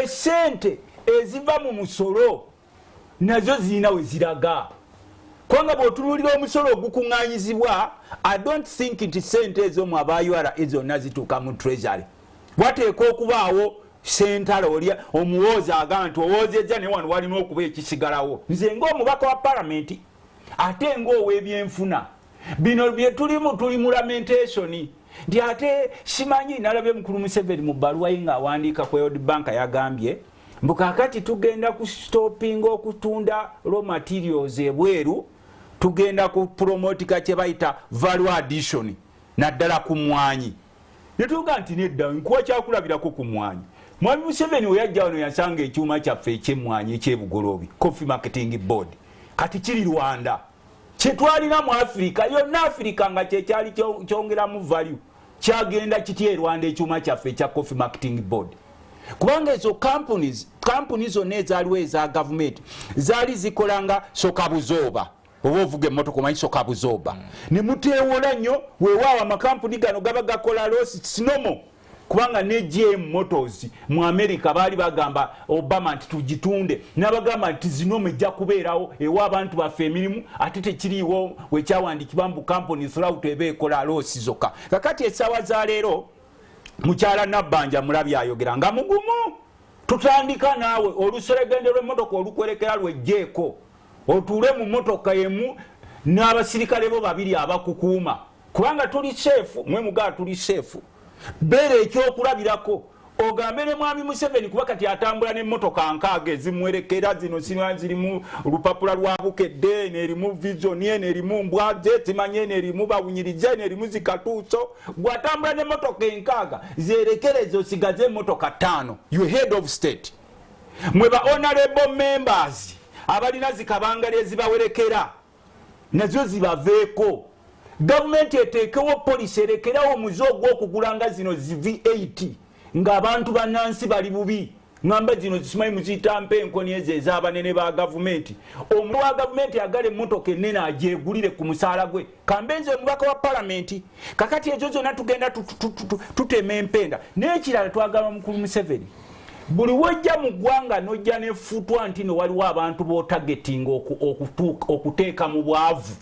Esente eziva mu musolo nazo zirina we ziraga. Kwanga bw'otunuulira omusolo ogukuŋŋaanyizibwa, I don't think nti sente ezo mu abayuara ezonna zituuka mu treasury. Wateeka okubaawo sentalo olya omuwooza agamba nti owoozezza ne wano walina okuba ekisigalawo. Nze ng'omubaka wa palamenti ate ng'ow'ebyenfuna bino bye tuli mu lamentation nti ate simanyi nalabye mukulu Museveni mu bbaluwa ye ng'awandiika ku World Bank yagambye mbu kaakati tugenda ku stopping okutunda raw materials ebweru, tugenda ku promotika kye bayita value addition naddala ku mmwanyi. Ne tuga nti nedda nkuwa kyakulabirako ku mmwanyi. Mwami Museveni we yajja wano yasanga ekyuma kyaffe eky'emmwanyi ekyebugoloobi Coffee Marketing Board kati kiri Rwanda. Kye twalina mu Africa yonna Africa nga kyekyali kyongeramu value kyagenda kiti e Rwanda ekyuma kyaffe ekya Coffee Marketing Board. Kubanga ezo companies zonna ezaaliwo eza gavumenti zaali zikolanga sokabuzooba. Oba ovuga emmotoka omanyi sokabuzooba. Ne muteewola nnyo weewaawo amakampuni gano gaba gakola loss sinomo. Kubanga ne GM Motors mu America baali bagamba Obama nti tugitunde. N'abagamba nti zinomo ejja kubeerawo ewa abantu baffe emirimu ate tekiriiwo wekyawandikibwa mbu company throughout eba ekola loss zokka. Kakati essaawa za leero mukyala Nabbanja mulabye ayogera nga mugumu. Tutandika naawe oluseregende lw'emmotoka olukwerekera lw'ejjeeko. Otuule mu mmotoka emu n'abasirikale bo babiri abakukuuma. Kubanga tuli safe, mwe mugaa tuli safe. Beera ekyokulabirako. Ogambe ne Mwami Museveni kuba kati atambula n'emmotoka nkaaga ezimwerekera zino zirimu olupapula lwa bukedde, n'erimu vision, n'erimu mbwaje, timanye n'erimu bawunyirize, n'erimu zikatuuso. Bw'atambula n'emmotoka enkaaga zeerekereza osigaze emmotoka 5. You head of state. Mwe ba honorable members abalina zikabangala ezibawerekera nazo zibaveeko. Gavumenti eteekewo poliisi erekerawo omuze ogw'okugulanga zino zi V8 ng'abantu bannansi bali bubi. Ngamba zino zisimanyi muziyita mpenkoni ezo ez'abanene ba gavumenti. Omuntu wa gavumenti agala emmotoka ennene agyegulire ku musaala gwe. Kambenze omubaka wa palamenti. Kakati ezo zonna tugenda tutema empenda. N'ekirala twagala Omukulu Museveni. Buli wojja mu ggwanga n'ojja n'effutwa nti no waliwo abantu b'otagetinga okuteeka mu bwavu.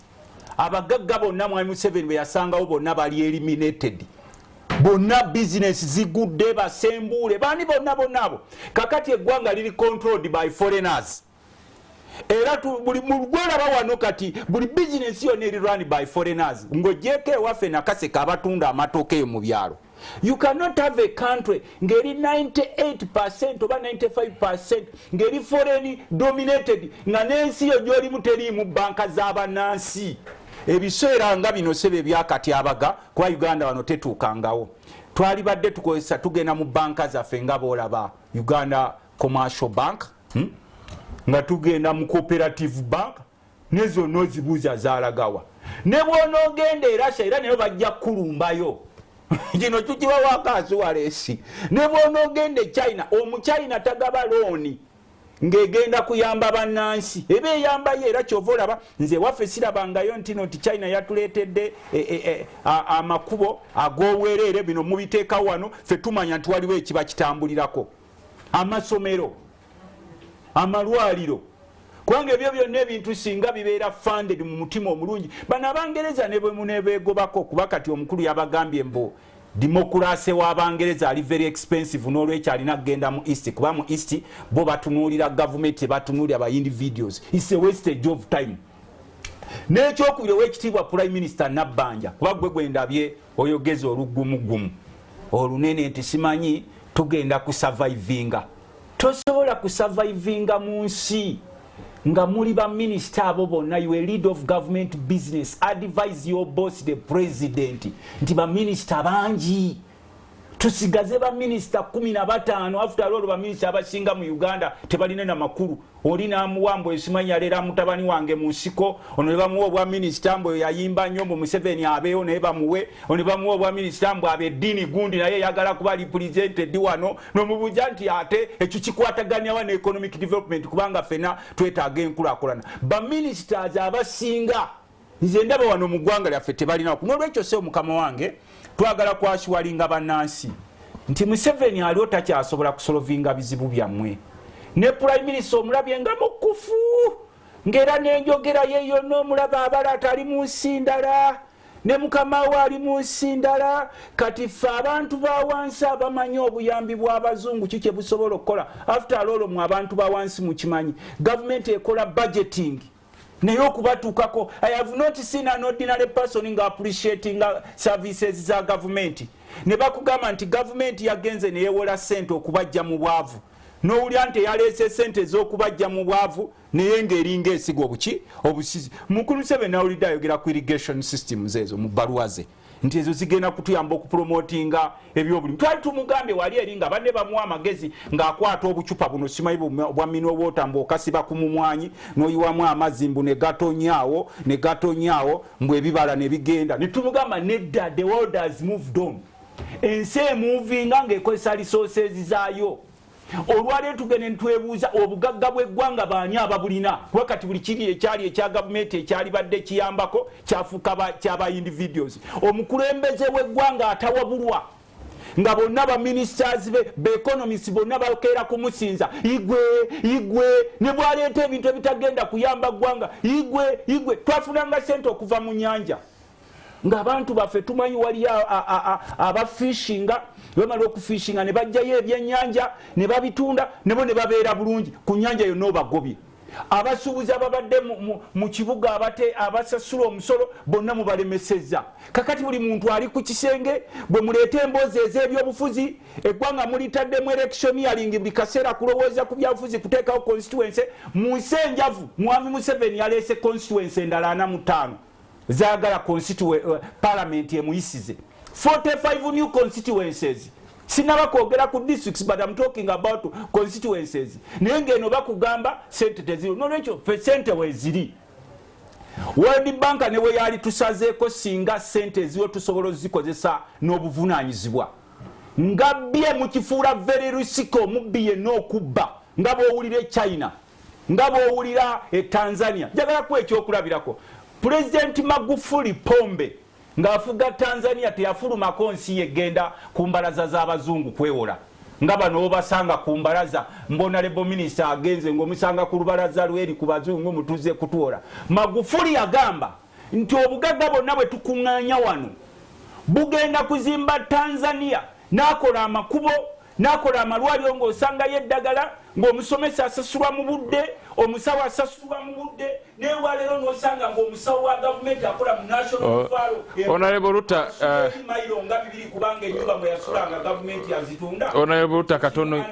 Abagagga bonna Mwami Museveni be yasangawo bonna bali eliminated. Bonna business zigudde basembuule bani bonna abo. Kakati eggwanga liri controlled by foreigners. Era buli mugwera wano kati buli business yonna eri run by foreigners. Ngo Jekke waffe nakaseka abatunda amatoke mu byalo. You cannot have a country ngeri 98% oba 95% ngeri foreign dominated nga n'ensi yo gy'oli muteriimu banka z'abannansi. Ebiseera nga bino sebe byakati abaga kwa Uganda wano tetuukangawo. Twali badde tukozesa tugenda mu banka zaffe nga boolaba Uganda Commercial Bank, nga tugenda mu Cooperative Bank, nezo nozibuuza zaalagawa. Ne bw'onoogenda e Russia era nayo bajja kulumbayo. Kino tukiba wakaasuwaleesi. Ne bw'onoogenda e China, Omuchina tagaba looni ngegenda kuyamba bannansi. Ebe eyambayo era kyova olaba nze waffe sirabangayo ntino nti China yatuleetedde amakubo ag'obwereere bino mubiteeka wano ffe tumanya nti waliwo ekiba kitambulirako. Amasomero, amalwaliro. Kubanga ebyo byonna ebintu singa bibeera funded mu mutima omulungi. Bano Abangereza ne bwe munebeegobako kuba kati omukulu yabagambye mbu Democracy w'Abangereza ali very expensive n'olwekyo alina kugenda mu East kuba mu East bo batunuulira gavumenti batunuulira ba individuals. It's a wastage of time. N'ekyokubiri ow'ekitiibwa Prime Minister Nabbanja kuba gwe gwendabye oyogeza olugumugumu olunene nti simanyi tugenda kusurvivinga. Tosobola kusurvivinga mu nsi nga muli ba minister abo bonna. You a lead of government business, advise your boss the president nti ba minister bangi tusigaze ba minister 15. After all ba minister abasinga mu Uganda tebalina na makulu. Oli namuwambo esimanya lera mutabani wange mu nsiko ono bamuwa bwa minister mbo yayimba nyombo Museveni abeyo ne bamuwe ono bamuwa bwa minister mbo abe dini gundi naye yagala kuba represented wano no mubuja nti ate ekyo kikwataganya wana economic development kubanga fena twetaaga enkulakulana. Ba ministers abasinga nze ndaba wano mu ggwanga lyaffe tebalina n'olwekyo se omukama wange twagala kwashiwalinga bannansi nti Museveni aliwo takyasobola kusolovinga bizibu byammwe. Ne Prime Minister omulabye nga mukufu ngera n'enjogera ye yonna omulaba abala atali mu nsi ndala ne mukama we ali mu nsi ndala. Kati ffe abantu ba wansi abamanyi obuyambi bw'abazungu ki kye busobola okukola. After all mu abantu ba wansi mukimanyi gavumenti ekola budgeting naye okubatuukako. I have not seen an ordinary person nga appreciating services za gavumenti. Ne bakugamba nti gavumenti yagenze ne yewola ssente okubajja mu bwavu. N'owulira nti yaleese ssente ez'okubajja mu bwavu naye ng'eringa esiga obusizi. Mukulu Museveni nawulidde ayogera ku irrigation systems ezo mu bbaluwa ze nti ezo zigenda kutuyamba okupromotinga ebyobulimi. Twali tumugambye wali eri nga banne bamuwa amagezi ng'akwata obucupa buno simanyi bwa mineral mbu okasiba ku mumwanyi n'oyiwamu amazzi mbu ne gatonyaawo mbu ebibala ne bigenda. Ne tumugamba nedda, the world has moved on. Ensi emuvinga ng'ekozesa resources zaayo. Olwaleero tugende ntwebuuza obugagga bw'eggwanga baani ababulina kuba kati buli kiri ekyali ekya gavumenti ekyali badde kiyambako kyafuuka kyaba individuals. Omukulembeze w'eggwanga atawabulwa nga bonna ba ministers be economists bonna bakeera kumusinza igwe ne bwaleeta ebintu ebitagenda kuyamba ggwanga igwe. Twafunanga ssente okuva mu nnyanja ng'abantu baffe tumanyi wali abafishinga bamala okufishinga ne bajjayo ebyennyanja ne babitunda nebo ne babeera bulungi ku nnyanja yonna obagobye. Abasuubuzi ababadde mu kibuga abasasula omusolo bonna mubalemesezza. Kakati buli muntu ali ku kisenge bwe muleeta emboozi ez'ebyobufuzi eggwanga mulitaddemu electioneering buli kaseera kulowooza ku byabufuzi kuteekawo constituency. Mu nsi enjavu Mwami Museveni yaleese constituency endala 45 zaagala parliament emuyisize 45 new constituencies. Sinaba kwogera ku districts but I'm talking about constituencies. Naye ng'eno bakugamba sente teziro. N'olwekyo ffe sente weeziri. World Bank newe yali tusazeeko singa sente eziwe tusobola ozikozesa n'obuvunaanyizibwa nga bye mukifuula very risky omubbi yenna okubba nga bw'owulira China nga bw'owulira Tanzania. Njagala ku ekyokulabirako President Magufuli Pombe ng'afuga Tanzania teyafulumako nsi yegenda ku mbalaza z'abazungu kwewola nga bano obasanga ku mbalaza Honorable Minister agenze ng'omusanga ku lubalaza lweri ku bazungu mutuze kutuwola. Magufuli yagamba nti obugagga bonna bwe tukuŋŋaanya wano bugenda kuzimba Tanzania n'akola amakubo n'akola amalwaliro ng'osanga yeddagala ng'omusomesa asasulwa mu budde omusawo asasulwa mu budde n'ewalero n'osanga ng'omusawo wa gavumenti akola mu national
Honorable Ruta
mayiro nga bibiri kubanga ennyumba mwe yasulanga gavumenti yazitunda.
Honorable Ruta katono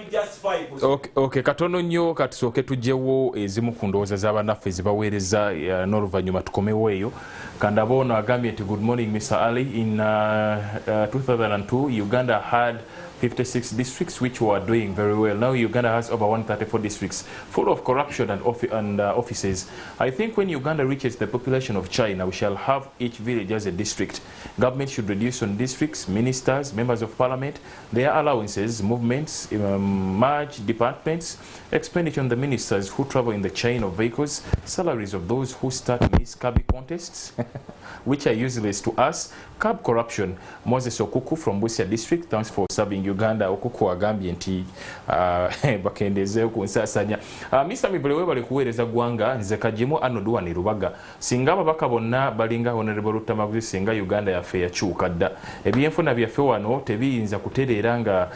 okay katono nnyo katusooke tujjewo ezimu ku ndowooza z'abannaffe zibaweereza n'oluvannyuma tukomewo eyo. Kandaba ono agambye nti good morning Mr. Ali, in 2002 Uganda had 56 districts which were doing very well. Now Uganda has over 134 districts full of corruption and offices. I think when Uganda reaches the population of China, we shall have each village as a district. Government should reduce on districts, ministers, members of parliament, their allowances, movements, merge departments, expenditure on the ministers who travel in the chain of vehicles, salaries of those who start Miss Kabi contests, which are useless to us, curb corruption. Moses Okuku from Busia district, thanks for serving Uganda. Okuku agambye nti bakendeze ku nsasanya. Mr. Miblewe bali kuweereza gwanga nze kajimu anoduwa ni Rubaga. Singa ababaka bonna balinga Honorable Luttamaguzi singa Uganda yaffe yakyuka dda. Ebyenfuna byaffe wano tebiyinza kutereera nga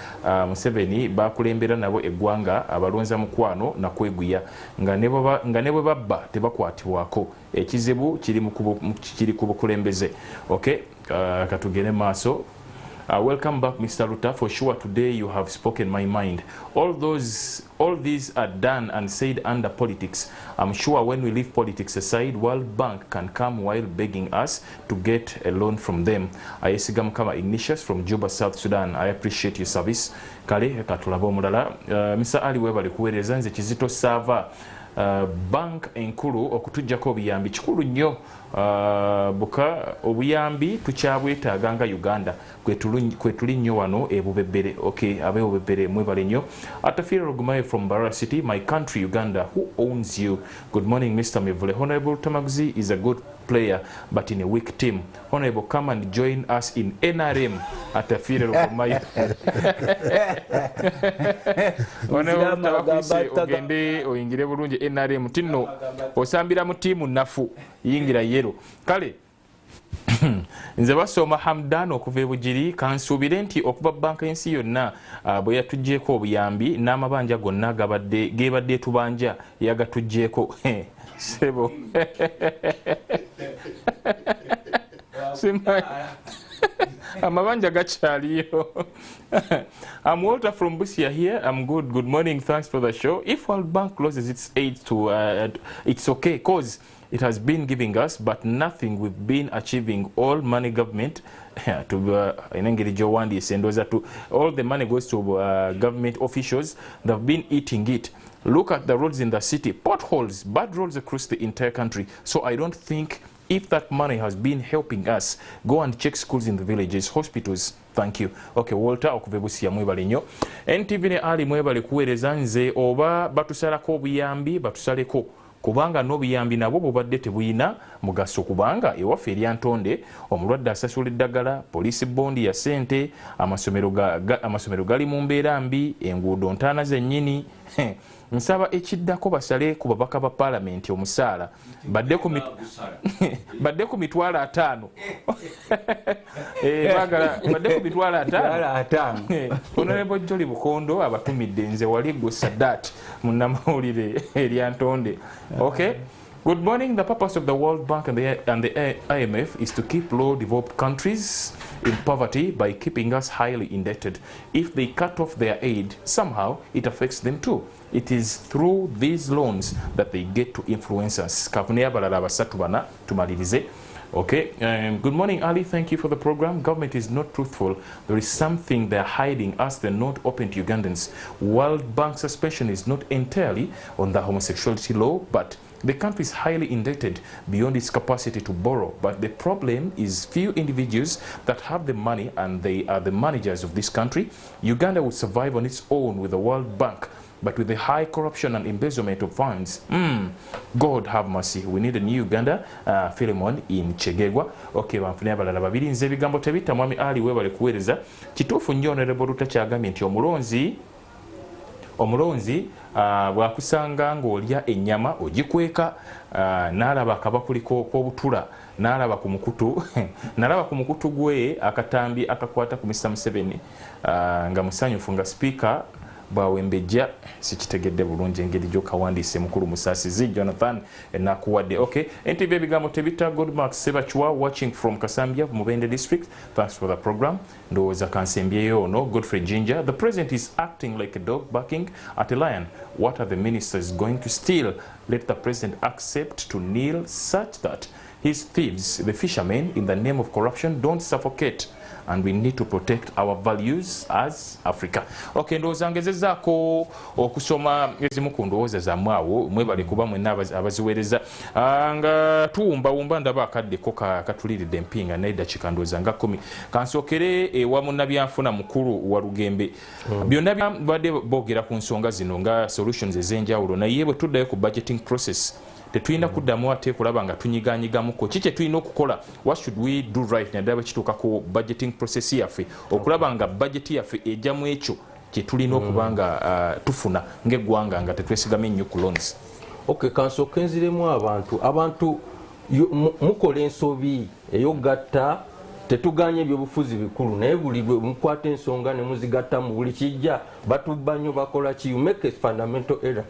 Museveni bakulembera nabo eggwanga abalonza mukwano na kweguya nga ne bwe babba tebakwatibwako. Ekizibu kiri ku bukulembeze. Okay, katugene maaso. Welcome back, Mr. Ruta. For sure, today you have spoken my mind. All these are done and said under politics. I'm sure when we leave politics aside, World Bank can come while begging us to get a loan from them. Ayesigam Kama Ignatius from Juba, South Sudan. I appreciate your service. Kale katulabo mulala. Mr. Ali webali kuweereza nze Kizito Sava. Bank enkulu okutujjako obuyambi kikulu nnyo buka obuyambi tukyabwetaaga nga Uganda kwe tuli nnyo wano ebubebere. Okay, abe obubebere mwebale nnyo. Atafira Rugumaye from Barra City, my country Uganda, who owns you? Good morning Mr. Mivule. Honorable Luttamaguzi is a good player but in a weak team. Honorable, come and join us in NRM. Atafira Rugumaye. Honorable Luttamaguzi ogende oyingire bulungi NRM tinno osambira mu tiimu nafu yingira yero kale nze basoma Hamdan okuva ebugiri kansuubire nti okuba banka ensi yonna bwe yatuggyeko obuyambi n'amabanja gonna gebadde tubanja yagatuggyeko sebo amabanja gakyaliyo. I'm Walter from Busia here. I'm good. Good morning. Thanks for the show. If World Bank closes its aid to it's okay because it has been giving us but nothing we've been achieving. All money government to all the money goes to government officials. They've been eating it. Look at the roads in the city, potholes, bad roads across the entire country. So I don't think if that money has been helping us, go and check schools in the villages, hospitals. Thank you. Okay, Walter okuvebusia mwebale nnyo. NTV ne Ali mwebale kuweereza nze oba batusalako obuyambi batusaleko kubanga n'obuyambi nabo bubadde tebuyina mugaso kubanga ewaffe eryantonde omulwadde asasula eddagala, poliisi bondi ya ssente, amasomero gali mu mbeera mbi, enguudo ntaana zennyini. Nsaba ekiddako basale ku babaka ba parliament omusaala badde ku mitwalo 5 badde ku mitwalo 5 Honorable Jolly Bukondo abatumidde nze wali gwe Sadat munnamawulire eryantonde. Okay, good morning. The purpose of the World Bank and the IMF is to keep low developed countries in poverty by keeping us highly indebted. If they cut off their aid, somehow it affects them too. It is through these loans that they get to influence us. Kavune abalala basatu bana tumalirize. Okay, good morning Ali, thank you for the program. Government is not truthful. There is something they are hiding as they're not open to Ugandans. World Bank suspension is not entirely on the homosexuality law, but The country is highly indebted beyond its capacity to borrow, but the problem is few individuals that have the money and they are the managers of this country. Uganda would survive on its own with the World Bank, but with the high corruption and embezzlement of funds, God have mercy. We need a new Uganda. Philemon in Chegegwa. Okay, banfune abalala babiri nze ebigambo tebita mwami Ali webale kuweereza. Kituufu nnyo Honorable Luta kyagambye nti omulonzi bwakusanga ng'olya ennyama ogikweka n'alaba akabakuli k'obutula n'alaba ku mukutu n'alaba ku mukutu gwe akatambi akakwata ku Mr. Museveni nga musanyufu nga speaker bawembejja sikitegedde bulungi engeri gy'okawandiise mukulu Musaasizi Jonathan enakuwadde. Okay, NTV ebigambo tebita. Goodmark Sebachwa watching from Kasambia Mubende district. Thanks for the program. Ndowooza kansembyeyo ono. Godfrey Ginger, the president is acting like a dog barking at a lion. What are the ministers going to steal? Let the president accept to kneel such that his thieves, the fishermen, in the name of corruption, don't suffocate. And we need to protect our values as Africa. Okay, ndowooza ngezezaako okusoma ezimu ku ndowooza zammwe mwebale kuba mwenna abaziweereza nga tuwumbawumba ndaba akaddeko katuliridde empinga naye eddakiika ndowooza nga 10. Kansookere ewa munnabyanfuna mukulu wa Lugembe. Byonna badde boogera ku nsonga zino nga solutions ez'enjawulo, naye bwe tuddayo ku budgeting process tetulina kuddamu ate kulaba nga tunyiganyigamuko kiki tulina okukola. What should we do right naddala bwe kituuka ku budgeting process yaffe okulaba nga budget yaffe ejjamu ekyo kye tulina okuba nga tufuna ng'eggwanga nga tetwesigamye nnyo ku loans.
Okay, kansooka enziremu abantu mukola ensobi eyogatta tetuganye ebyobufuzi bikulu naye buli lwe mukwata ensonga ne muzigatta mu buli kijja batubba nnyo bakola ki. You make a fundamental error.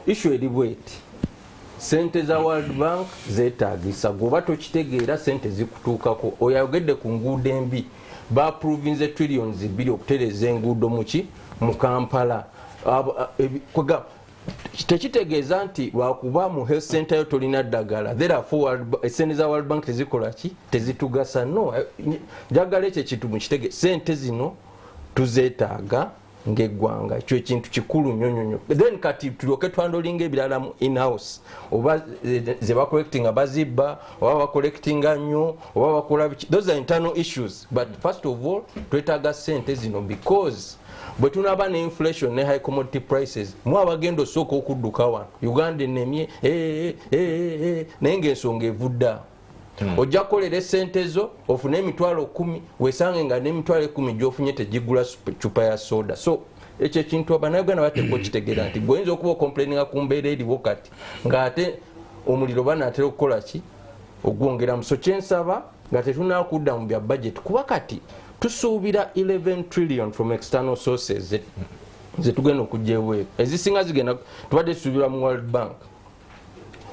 Issue eri bweti sente za World Bank zeetaagisa goba tokitegeera sente zikutuukako. Oyo ayogedde ku nguudo embi baaprovinze trillions 2 okutereeza enguudo mu Kampala. Tekitegeeza nti lwakuba mu health center yo tolina ddagala therefore sente za World Bank tezikola ki tezitugasa. No, njagala ekyo ekintu mukitege sente zino tuzeetaaga ng'eggwanga. Ekyo ekintu kikulu nnyo. Then kati tulyoke twandolinga ebirala mu in-house oba ze bacollectinga bazibba oba bacollectinga nnyo oba bakola biki. Those are internal issues, but first of all twetaaga sente zino because bwe tunaba ne inflation ne high commodity prices mu abagenda osooka okudduka wano Uganda enemye naye ng'ensonga evudda. Ojja kukolera sente zo ofune emitwalo 10 weesange nga n'emitwalo 10 gy'ofunye tegigula cupa ya soda. So ekyo ekintu abannayuganda bateekwa okitegeera nti gwoyinza okuba okomplaininga ku mbeera eriwo kati ng'ate omuliro banaatera okukola ki ogwongeramu. So kyensaba nga tetunakudda mu bya budget kuba kati tusuubira 11 trillion from external sources zetugenda okujja eweeru ezisinga zigenda tubadde tusuubira mu World Bank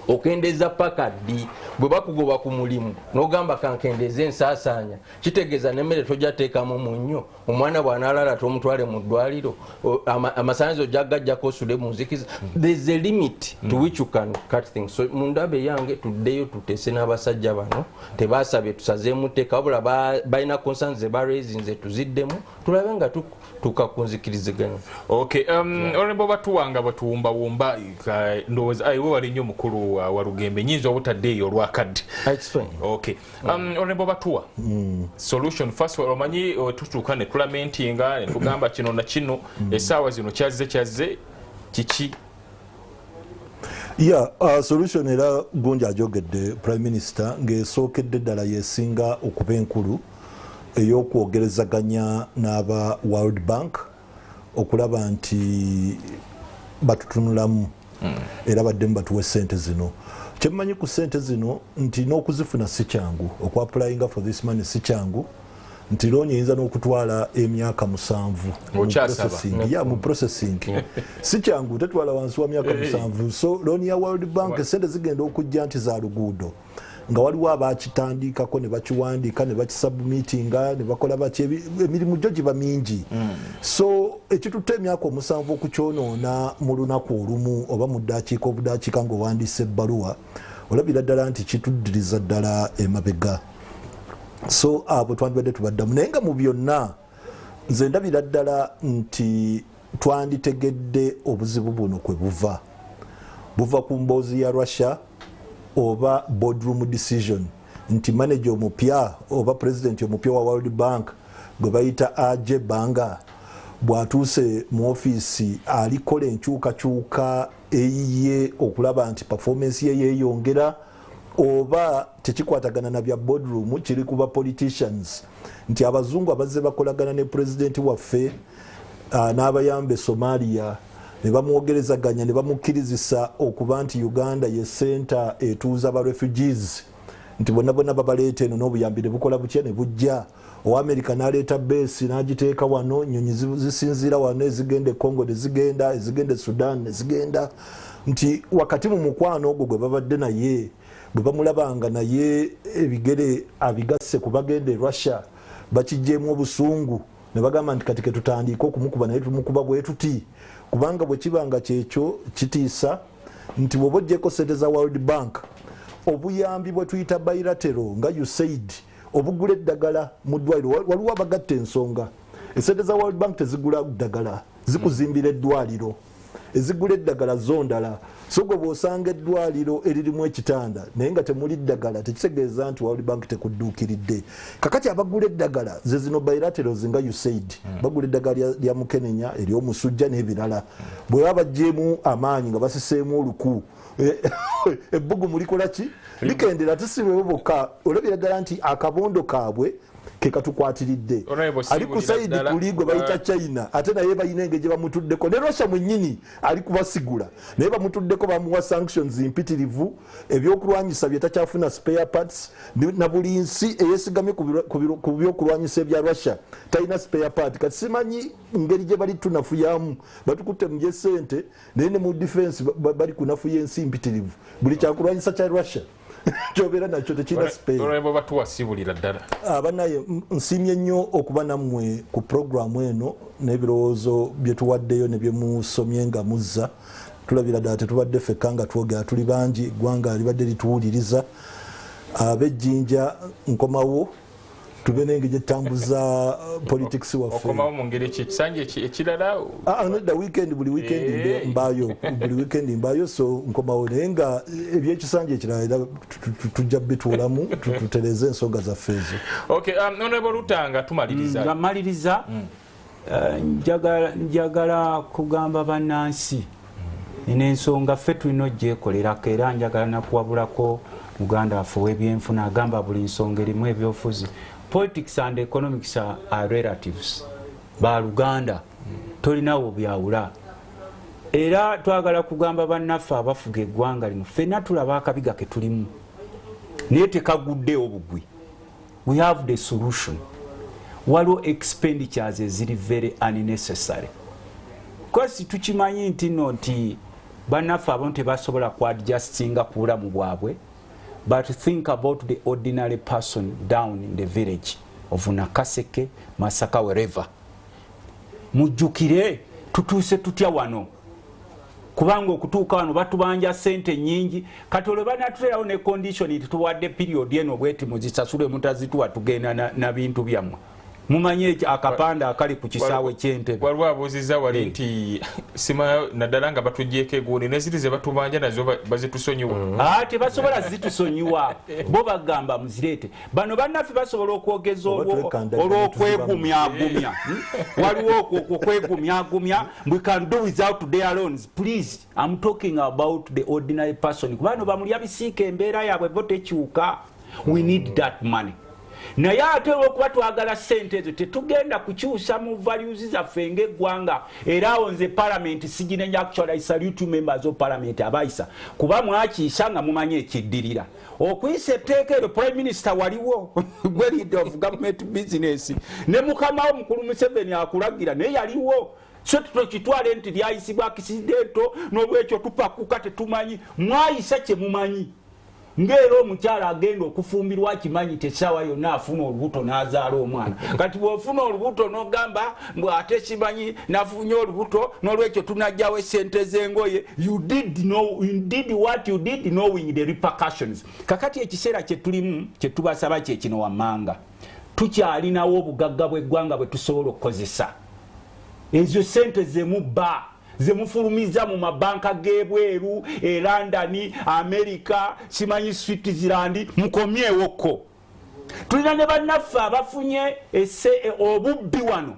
okendeza paka ddi bwe bakugoba ku mulimu n'ogamba kankendeza ensaasaanya kitegeeza n'emmere tojateekamu munnyo omwana bw'anaalala tomutwale mu ddwaliro amasannyalaze ojagajjako osule mu nzikiza. There's a limit to which you can cut things. So mu ndabe yange tuddeyo tuteese n'abasajja bano tebaasabye tusazeemu tteeka wabula balina concerns ze baraisinze tuziddemu tulabe nga tukakunzikiriziganya.
Okay, Honorable Batuwanga batuwumbawumba ndowooza we wali nnyo mukulu wa Lugembe nyinza obutaddeeyo olwakadde. Okay, Honorable Batuwa, solution first of all omanyi tutuuka ne tulamentinga ne tugamba kino na kino essaawa zino kyazze kiki?
Solution era gunja ajogedde Prime Minister ng'esookedde ddala yeesinga okuba enkulu ey'okwogerezaganya n'aba World Bank okulaba nti batutunulamu era baddemu batuwe sente zino. Kyemmanyi ku sente zino nti n'okuzifuna si kyangu, okwapulayinga for this money si kyangu, nti looni eyinza n'okutwala emyaka 7 mu processing si kyangu, tetwala wansi wa myaka 7. So looni ya World Bank sente zigenda okujja nti za luguudo nga waliwo abakitandikako ne bakiwandiika ne bakisubmitinga ne bakola baki emirimu gyo giba mingi. So ekitutta emyaka 7 okukyonoona mu lunaku olumu oba mu ddakiika obudakiika ng'owandiisa ebbaluwa olabira ddala nti kituddiriza ddala emabega. So abo twandibadde tubaddamu naye nga mu byonna nze ndabira ddala nti twanditegedde obuzibu buno kwe buva ku mboozi ya Russia oba boardroom decision nti manager omupya oba president omupya wa World Bank gwe bayita Aje Banga bwatuuse mu ofiisi alikola enkyukakyuka eyiye okulaba nti performance ye yeeyongera oba tekikwatagana na bya boardroom kiri kuba politicians nti abazungu abazze bakolagana ne president waffe n'abayambe Somalia ne bamwogerezaganya ne bamukkirizisa okuba nti Uganda ye center etuuza ba refugees nti bonna babaleeta eno n'obuyambi ne bukola butya ne bujja o America n'aleeta base n'agiteeka wano nnyonyi zisinziira wano ezigenda Congo ezigenda Sudan ezigenda nti wakati mu mukwano ogwo gwe babadde naye bwe bamulabanga naye ebigere abigasse kubagende Russia bakijjeemu obusungu ne bagamba nti kati ketutandika okumukuba naye tumukuba bwe tuti kubanga bwe kibanga kyekyo kitiisa nti bw'oba oggyeko ssente za World Bank obuyambi bwe tuyita bilateral nga USAID obugula eddagala mu ddwaliro waliwo abagatta ensonga essente za World Bank tezigula ddagala zikuzimbira eddwaliro ezigula eddagala zondala so gwe bw'osanga eddwaliro eririmu ekitanda naye nga temuli ddagala tekitegeeza nti World Bank tekudduukiridde kakati abagula eddagala ze zino bilaterals nga USAID bagula eddagala lya mukenenya ery'omusujja n'ebirala bwe baba baggyemu amaanyi nga basiseemu oluku ebbugu mulikola ki likendera tisibwewo bokka olabira ddala nti akabondo kaabwe kekatukwatiridde ali ku saidi kuli gwe bayita China ate naye bayina engeri gye bamutuddeko ne Russia mwennyini ali kubasigula naye bamutuddeko bamuwa sanctions mpitirivu ebyokulwanyisa bye takyafuna spare parts na buli nsi eyesigamye ku byokulwanyisa ebya Russia talina spare part kati simanyi ngeri gye bali tunafuyamu batukutte mu gyesente naye ne mu defense bali kunafu y'ensi mpitirivu buli kyakulwanyisa kya Russia kyobera nakyo tekina spare
olwebo batuwasibulira ddala
abanaye nsimye nnyo okuba nammwe ku programu eno n'ebirowoozo bye tuwaddeyo ne bye musomye nga muzza tulabira ddala tetubadde ffekka nga twogera tuli bangi eggwanga libadde lituwuliriza ab'ejjinja nkomawo tube n'engeri etambuza politics waffe
okomawo mu ngeri ekisanja ekirala
nedda weekend buli weekend mbayo so nkomawo naye nga ebyekisanja ekirala era tujja bituulamu tutereze ensonga zaffe ezo
Honorable Lutanga tumaliriza
nga maliriza njagala kugamba bannansi n'ensonga ffe tulina ogyekolerako era njagala nakuwabulako muganda waffe w'ebyenfuna agamba buli nsonga erimu ebyofuzi politics and economics are relatives baluganda tolinawo byawula era twagala kugamba bannaffe abafuga eggwanga lino ffenna tulaba akabiga ke tulimu naye tekaguddewo bugwi we have the solution waliwo expenditures eziri very unnecessary kosi tukimanyi nti no nti bannaffe abamu tebasobola kuadjustinga ku bulamu bwabwe but think about the ordinary person down in the village of Nakaseke, Masaka, wherever. Mujjukire tutuuse tutya wano kubanga okutuuka wano batubanja sente nyingi kati olwo banatulerawo ne condition tutuwadde period eno bweti muzisasule mutazituwa tugenda na bintu byammwe mumanye akapanda akali ku kisaawe ky'entebe
waliwo abuuziza wali nti sima naddala nga batuggyeko eguuni neziri ze batubanja nazo bazitusonyiwa
tebasobola zitusonyiwa bo bagamba muzireete bano bannaffe basobola okwogeza olw'okwegumyagumya waliwo okwegumyagumya we can do without their loans please I'm talking about the ordinary person kubano bamulya bisiika embeera yaabwe bo tekyuka we need that money naye ate olwokuba twagala ssente ezo tetugenda kukyusa mu values zaffe ng'eggwanga era awo nze parliament siginenya actually I salute members of parliament abayisa kuba mwakiisa nga mumanye ekiddirira okuyisa etteeka eryo prime minister waliwo gwe leader of government business ne mukamawo mukulu Museveni akulagira naye yaliwo so tutokitwale nti lyayisibwa akisidento n'olwekyo tupakuka tetumanyi mwayisa kye mumanyi ngero omukyala agenda okufumbirwa kimanyi tesaawa yonna afuna olubuto n'azaala omwana kati bw'ofuna olubuto n'ogamba mbw ate kimanyi nafunye olubuto n'olwekyo tunajjawo essente z'engoye you did what you did knowing the repercussions kakati ekiseera kye tulimu kye tubasaba kye kino wammanga tukyalinawo obugagga bw'eggwanga bwe tusobola okukozesa ezo ssente zemubba zemufulumiza mu mabanka g'ebweru London, America, simanyi Switzerland, mukomyewoko. Tulina ne bannaffe abafunye obubbi wano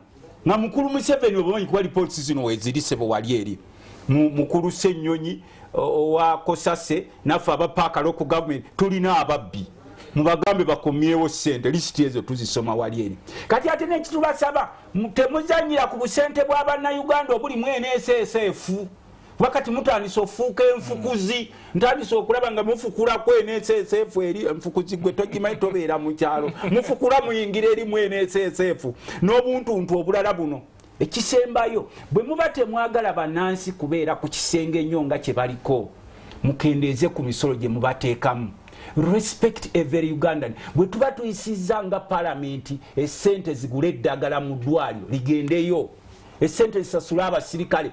nga mukulu Museveni obumanyi kuba lipooti zino wezirise bwe wali eri mukulu Ssenyonyi owa Kosase naffe abapaaka local government tulina ababbi mubagambe bakomyewo ssente lisiti ezo tuzisoma wali eri. Kati ate nekitubasaba temuzanyira ku busente bwa bannayuganda obuli mu NSSF wakati mutandise ofuuka enfukuzi ntandise okulaba nga mufukula ku NSSF eri enfukuzi gwe togimanyi tobeera mu kyalo mufukula muyingira eri mu NSSF n'obuntuntu obulala buno. Ekisembayo bwe muba temwagala bannansi kubeera ku kisenge ennyo nga kye baliko mukendeeze ku misolo gye mubateekamu. Respect every Ugandan. Bwe tuba tuyisizza nga palamenti essente zigule eddagala mu ddwaliro ligendeyo essente zisasula abasirikale